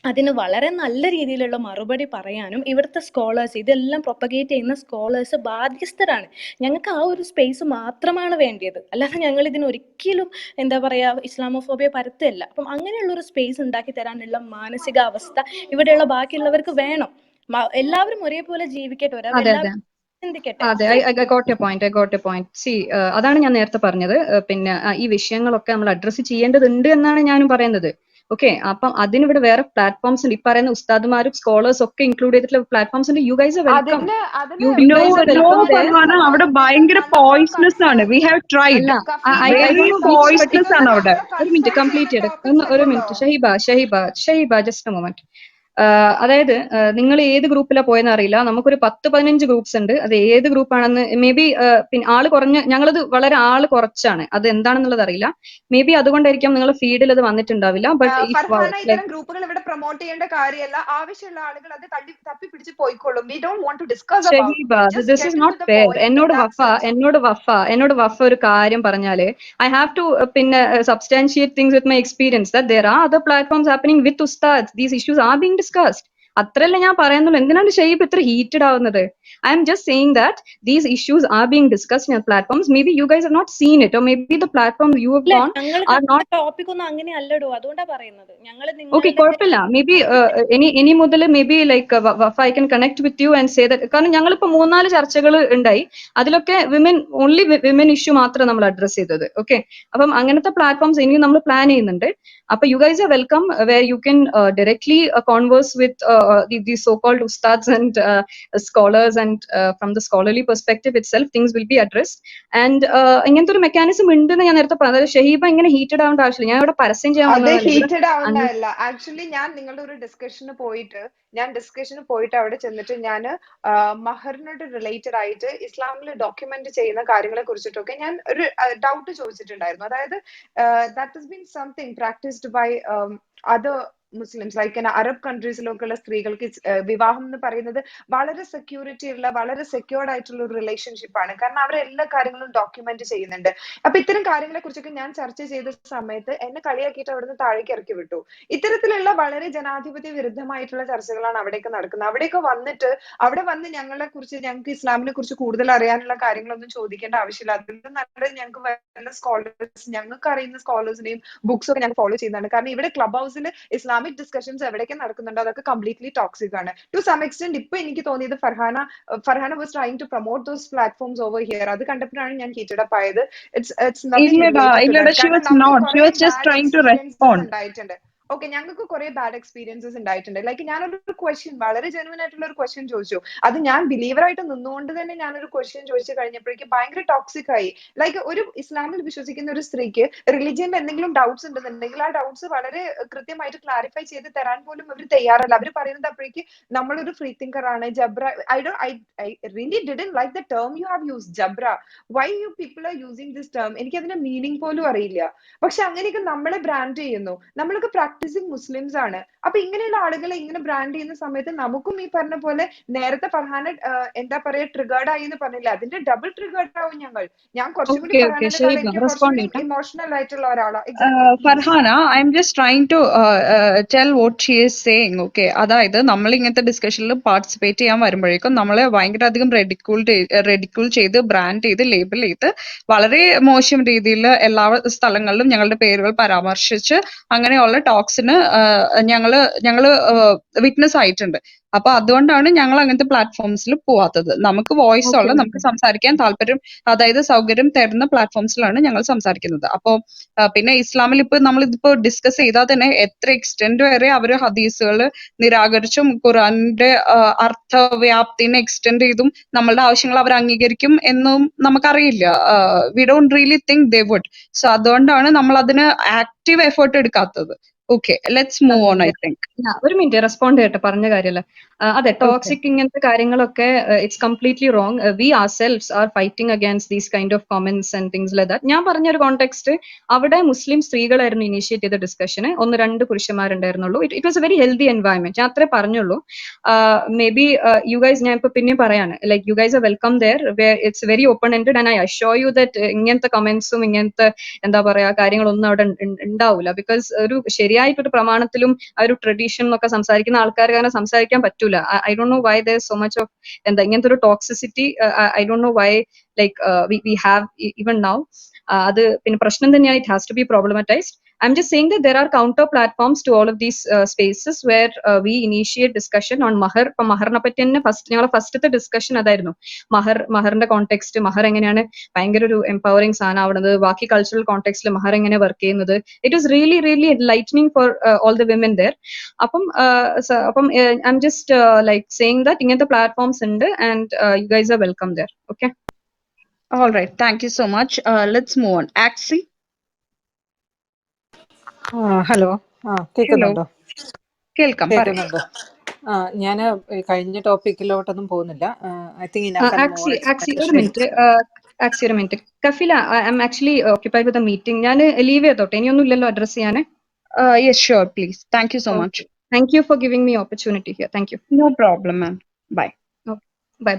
അതിന് വളരെ നല്ല രീതിയിലുള്ള മറുപടി പറയാനും ഇവിടുത്തെ സ്കോളേഴ്സ്, ഇതെല്ലാം പ്രൊപ്പഗേറ്റ് ചെയ്യുന്ന സ്കോളേഴ്സ് ബാധ്യസ്ഥരാണ്. ഞങ്ങൾക്ക് ആ ഒരു സ്പേസ് മാത്രമാണ് വേണ്ടിയത്, അല്ലാതെ ഞങ്ങൾ ഇതിനൊരിക്കലും എന്താ പറയുക ഇസ്ലാമോഫോബിയ പരത്തല്ല. അപ്പം അങ്ങനെയുള്ളൊരു സ്പേസ് ഉണ്ടാക്കി തരാനുള്ള മാനസികാവസ്ഥ ഇവിടെയുള്ള ബാക്കിയുള്ളവർക്ക് വേണം. എല്ലാവരും ഒരേപോലെ ജീവിക്കട്ടെ, അതാണ് ഞാൻ നേരത്തെ പറഞ്ഞത്. പിന്നെ ഈ വിഷയങ്ങളൊക്കെ നമ്മൾ അഡ്രസ്സ് ചെയ്യേണ്ടതുണ്ട് എന്നാണ് ഞാനും പറയുന്നത്. ഓക്കെ, അപ്പം അതിനിവിടെ വേറെ പ്ലാറ്റ്ഫോംസ് ഉണ്ട്. ഈ പറയുന്ന ഉസ്താദുമാരും സ്കോളേഴ്സ് ഒക്കെ ഇൻക്ലൂഡ് ചെയ്തിട്ടുള്ള പ്ലാറ്റ്ഫോംസ് ഉണ്ട്. U guys are welcome. അവിടെ ഭയങ്കര പോയിസണസ് ആണ്. We have tried. പോയിസണസ് ആണ് അവിടെ. ഒരു മിനിറ്റ് കംപ്ലീറ്റ് ചെയ്യട്ടെ. ഒരു minute Shaheeba, just A moment. അതായത് നിങ്ങൾ ഏത് ഗ്രൂപ്പിലാ പോയെന്ന് അറിയില്ല. നമുക്കൊരു 10-15 ഗ്രൂപ്പ്സ് ഉണ്ട്. അത് ഏത് ഗ്രൂപ്പാണെന്ന് മേ ബി പിന്നെ ആള് കുറഞ്ഞ, ഞങ്ങളത് വളരെ ആള് കുറച്ചാണ്. അത് എന്താണെന്നുള്ളത് അറിയില്ല. മേ ബി അതുകൊണ്ടായിരിക്കും നിങ്ങൾ ഫീഡിൽ അത് വന്നിട്ടുണ്ടാവില്ല. ബട്ട് ഫർഹാന, ഇത്തരം ഗ്രൂപ്പുകൾ ഇവിടെ പ്രൊമോട്ട് ചെയ്യേണ്ട കാര്യമല്ല. ആവശ്യമുള്ള ആളുകൾ അത് തപ്പി പിടിച്ച് പോയിക്കോളും. We don't want to discuss about it. Just this get is into not the fair. point. എന്നോട് വഫ ഒരു കാര്യം പറഞ്ഞാല് I have to പിന്നെ substantiate things with my experience that there are other platforms happening with ustads. These issues are being discussed. അത്രയല്ലേ ഞാൻ പറയുന്നുള്ളൂ. എന്തിനാണ് ഷെയ്ബ് ഇത്ര ഹീറ്റഡ് ആവുന്നത്? I am just saying that these issues are being discussed in platforms. Maybe you guys have not seen it, or maybe the platforms you have gone are not. Topic ഒന്നും അങ്ങനെ അല്ലടോ, അതുകൊണ്ടാ പറയുന്നത്. ഞങ്ങൾ Okay, കുഴപ്പമില്ല. May be ഇനി മുതൽ may be like I can connect with you and say that. കാരണം ഞങ്ങളിപ്പോ 3-4 ചർച്ചകൾ ഉണ്ടായി. അതിലൊക്കെ ഓൺലി വിമൻ ഇഷ്യൂ മാത്രം നമ്മൾ അഡ്രസ് ചെയ്തത്. ഓക്കെ, അപ്പം അങ്ങനത്തെ പ്ലാറ്റ്ഫോംസ് ഇനിയും നമ്മൾ പ്ലാൻ ചെയ്യുന്നുണ്ട്. അപ്പൊ you guys are welcome, where you can directly converse with the so called ustads and scholars, and from the scholarly perspective itself things will be addressed. And ഇങ്ങനത്തെ ഒരു mechanism ഉണ്ടെന്ന് ഞാൻ നേരത്തെ പറഞ്ഞത്. അതായത് ഷഹീബ ഇങ്ങനെ ഹീറ്റഡ് ആവേണ്ട ആവശ്യമില്ല. ഞാൻ ഇവിടെ പരസ്യം ചെയ്യാൻ വന്നതല്ല. ആക്ച്വലി ഞാൻ നിങ്ങളുടെ ഒരു ഡിസ്കഷന് പോയിട്ട് അവിടെ ചെന്നിട്ട് ഞാൻ മഹറിനോട് റിലേറ്റഡ് ആയിട്ട് ഇസ്ലാമിൽ ഡോക്യുമെന്റ് ചെയ്യുന്ന കാര്യങ്ങളെ കുറിച്ചിട്ടൊക്കെ ഞാൻ ഒരു ഡൗട്ട് ചോദിച്ചിട്ടുണ്ടായിരുന്നു. അതായത് that has been something practised by other Muslims, like Arab കൺട്രീസിലൊക്കെയുള്ള സ്ത്രീകൾക്ക് വിവാഹം എന്ന് പറയുന്നത് വളരെ സെക്യൂരിറ്റി ഉള്ള, വളരെ സെക്യൂർഡ് ആയിട്ടുള്ള ഒരു റിലേഷൻഷിപ്പ് ആണ്. കാരണം അവർ എല്ലാ കാര്യങ്ങളും ഡോക്യുമെന്റ് ചെയ്യുന്നുണ്ട്. അപ്പൊ ഇത്തരം കാര്യങ്ങളെ കുറിച്ചൊക്കെ ഞാൻ ചർച്ച ചെയ്ത സമയത്ത് എന്നെ കളിയാക്കിയിട്ട് അവിടുന്ന് താഴേക്ക് ഇറക്കി വിട്ടു. ഇത്തരത്തിലുള്ള വളരെ ജനാധിപത്യ വിരുദ്ധമായിട്ടുള്ള ചർച്ചകളാണ് അവിടെയൊക്കെ നടക്കുന്നത്. അവിടെയൊക്കെ വന്നിട്ട് അവിടെ വന്ന് ഞങ്ങൾക്ക് ഇസ്ലാമിനെ കുറിച്ച് കൂടുതൽ അറിയാനുള്ള കാര്യങ്ങളൊന്നും ചോദിക്കേണ്ട ആവശ്യമില്ല. അതിന് നല്ലത് ഞങ്ങൾക്ക് വരുന്ന സ്കോളേഴ്സ്, ഞങ്ങൾക്ക് അറിയുന്ന സ്കോളേഴ്സിനെയും ബുക്സ് ഒക്കെ ഞങ്ങൾ ഫോളോ ചെയ്യുന്നതാണ്. കാരണം ഇവിടെ ക്ലബ് ഹൗസിൽ ഇസ്ലാമിക് ഡിസ്കഷൻസ് എവിടെയൊക്കെ നടക്കുന്നുണ്ടോ അതൊക്കെ കംപ്ലീറ്റ്ലി ടോക്സിക് ആണ്. ടു സം എക്സ്റ്റെന്റ് ഇപ്പൊ എനിക്ക് തോന്നിയത് Farhana was trying to promote those platforms over here. അത് കണ്ടപ്പോഴാണ് ഞാൻ ഹീറ്റഡ് അപ്പ് ആയത്. It's nothing related to that. കാരണം നമുക്ക് കുറെ ബാഡ് എക്സ്പീരിയൻസസ് ഉണ്ടായിട്ടുണ്ട്. ഓക്കെ, ഞങ്ങൾക്ക് കുറെ ബാഡ് എക്സ്പീരിയൻസസ് ഉണ്ടായിട്ടുണ്ട്. ലൈക്ക് ഞാനൊരു ക്വസ്റ്റ്യൻ, വളരെ ജെനുവൻ ആയിട്ടുള്ള ഒരു ക്വസ്റ്റ്യൻ ചോദിച്ചു. അത് ഞാൻ ബിലീവറായിട്ട് നിന്നുകൊണ്ട് തന്നെ ഞാനൊരു ക്വസ്റ്റ്യൻ ചോദിച്ചു കഴിഞ്ഞപ്പോഴേക്കും ഭയങ്കര ടോക്സിക് ആയി. ലൈക്ക് ഒരു ഇസ്ലാമിൽ വിശ്വസിക്കുന്ന ഒരു സ്ത്രീക്ക് റിലിജിയനിൽ എന്തെങ്കിലും ഡൗട്ട്സ് ഉണ്ടെന്നുണ്ടെങ്കിൽ ആ ഡൗട്ട്സ് വളരെ കൃത്യമായിട്ട് ക്ലാരിഫൈ ചെയ്ത് തരാൻ പോലും അവർ തയ്യാറല്ല. അവർ പറയുന്നത് അപ്പോഴേക്ക് നമ്മളൊരു ഫ്രീ തിങ്കർ ആണ്, ജബ്ര. I really didn't like the term you have used, ജബ്ര. Why you people are using this term? എനിക്ക് അതിന്റെ മീനിങ് പോലും അറിയില്ല. പക്ഷെ അങ്ങനെയൊക്കെ നമ്മളെ ബ്രാൻഡ് ചെയ്യുന്നു. നമ്മളൊക്കെ പ്രാക്ടീസിങ് മുസ്ലിംസ് ആണ്. അപ്പൊ ഇങ്ങനെയുള്ള ആളുകളെ ഇങ്ങനെ ബ്രാൻഡ് ചെയ്യുന്ന സമയത്ത് നമുക്കും ഈ പറഞ്ഞ പോലെ നേരത്തെ ഫർഹാന എന്താ പറയാ ട്രിഗേർഡ് ആയി എന്ന് പറഞ്ഞില്ല, അതിന്റെ ഡബിൾ ട്രിഗേർഡ് ആവും ഞങ്ങൾ. ഞാൻ കുറച്ചും കൂടി ഇമോഷണൽ ആയിട്ടുള്ള ഒരാളാണ്. Farhana, I'm just trying to tell what she is saying. Okay, അതായത് നമ്മൾ ഇങ്ങനത്തെ ഡിസ്കഷനിൽ പാർട്ടിസിപ്പേറ്റ് ചെയ്യാൻ വരുമ്പോഴേക്കും നമ്മളെ ഭയങ്കര അധികം റെഡിക്യൂൾ ചെയ്ത് ബ്രാൻഡ് ചെയ്ത് ലേബിൾ ചെയ്ത് വളരെ മോശം രീതിയിൽ എല്ലാ സ്ഥലങ്ങളിലും ഞങ്ങളുടെ പേരുകൾ പരാമർശിച്ച് അങ്ങനെയുള്ള ടോക്സിന് ഞങ്ങള് വിറ്റ്നസ് ആയിട്ടുണ്ട്. അപ്പൊ അതുകൊണ്ടാണ് ഞങ്ങൾ അങ്ങനത്തെ പ്ലാറ്റ്ഫോംസിൽ പോവാത്തത്. നമുക്ക് വോയിസ് ഉള്ള, നമുക്ക് സംസാരിക്കാൻ താല്പര്യം, അതായത് സൗകര്യം തരുന്ന പ്ലാറ്റ്ഫോംസിലാണ് ഞങ്ങൾ സംസാരിക്കുന്നത്. അപ്പോ പിന്നെ ഇസ്ലാമിൽ ഇപ്പൊ നമ്മൾ ഇതിപ്പോ ഡിസ്കസ് ചെയ്താൽ തന്നെ എത്ര എക്സ്റ്റെൻഡ് വരെ അവര് ഹദീസുകൾ നിരാകരിച്ചും ഖുറാന്റെ അർത്ഥവ്യാപ്തിനെ എക്സ്റ്റെൻഡ് ചെയ്തും നമ്മളുടെ ആവശ്യങ്ങൾ അവർ അംഗീകരിക്കും എന്നും നമുക്കറിയില്ല. We don't really think they would. So അതുകൊണ്ടാണ് നമ്മൾ അതിന് ആക്റ്റീവ് എഫേർട്ട് എടുക്കാത്തത്. Okay, let's move on. I think ഒരു മിനിറ്റ് റെസ്പോണ്ട് ചെയ്യട്ടെ പറഞ്ഞ കാര്യമല്ല. അതെ, ടോക്സിക് ഇങ്ങനത്തെ കാര്യങ്ങളൊക്കെ it's completely wrong. We ourselves are fighting against these kind of comments and things like that. ഞാൻ പറഞ്ഞ ഒരു കോണ്ടെക്സ്റ്റ് അവിടെ മുസ്ലിം സ്ത്രീകളായിരുന്നു ഇനീഷ്യേറ്റ് ചെയ്ത ഡിസ്കഷന്. 1-2 പുരുഷന്മാരുണ്ടായിരുന്നുള്ളൂ. It was a very healthy environment. ഞാൻ അത്രേ പറഞ്ഞുള്ളൂ. മേ ബി യു ഗൈസ്, ഞാൻ ഇപ്പൊ പിന്നെ പറയാണ്, like you guys are welcome there. It's very open ended and I assure you that ഇങ്ങനത്തെ കമന്റ്സും ഇങ്ങനത്തെ എന്താ പറയാ കാര്യങ്ങളൊന്നും അവിടെ ഉണ്ടാവില്ല. ബിക്കോസ് ഒരു ശരിയായിട്ടൊരു പ്രമാണത്തിലും ആ ഒരു ട്രഡീഷൻ ഒക്കെ സംസാരിക്കുന്ന ആൾക്കാർ കാരണം സംസാരിക്കാൻ പറ്റൂല. I don't know why there so much of എന്താ ഇങ്ങനത്തെ ഒരു toxicity. I don't know why like we have even now. അത് പിന്നെ പ്രശ്നം തന്നെയാണ്. It has to be problematised. I'm just saying that there are counter platforms to all of these spaces where we initiate discussion on mahar. ഇപ്പൊ മഹറിനെ പറ്റി തന്നെ ഞങ്ങളെ ഫസ്റ്റത്തെ discussion അതായിരുന്നു. മഹറിന്റെ കോണ്ടെക്സ്റ്റ്, മഹർ എങ്ങനെയാണ് ഭയങ്കര ഒരു എംപവറിംഗ് സാധനം ആവുന്നത്, ബാക്കി കൾച്ചറൽ കോണ്ടെക്സ്റ്റിൽ മഹർ എങ്ങനെ വർക്ക് ചെയ്യുന്നത്. It was really really enlightening for all the women there. അപ്പം I'm just like saying that ഇങ്ങനത്തെ പ്ലാറ്റ്ഫോംസ് ഉണ്ട് and you guys are welcome there. Okay, all right, thank you so much. Let's move on. Axi. Hello, കേൾക്കുന്നുണ്ടോ? കേൾക്കാം, പറയൂ. കേൾക്കുന്നുണ്ട്. ഞാൻ കഴിഞ്ഞ ടോപ്പിക്കിലോട്ടൊന്നും പോകുന്നില്ല. I think enough and more ഒരു minute Kafeela, I am actually occupied with a meeting. ഞാൻ ലീവ് ചെയ്തോട്ടെ? ഇനിയൊന്നും ഇല്ലല്ലോ അഡ്രസ് ചെയ്യാൻ? Yes sure please. Thank you so much. Thank you for giving me opportunity here. Thank you. No problem ma'am. Bye. By.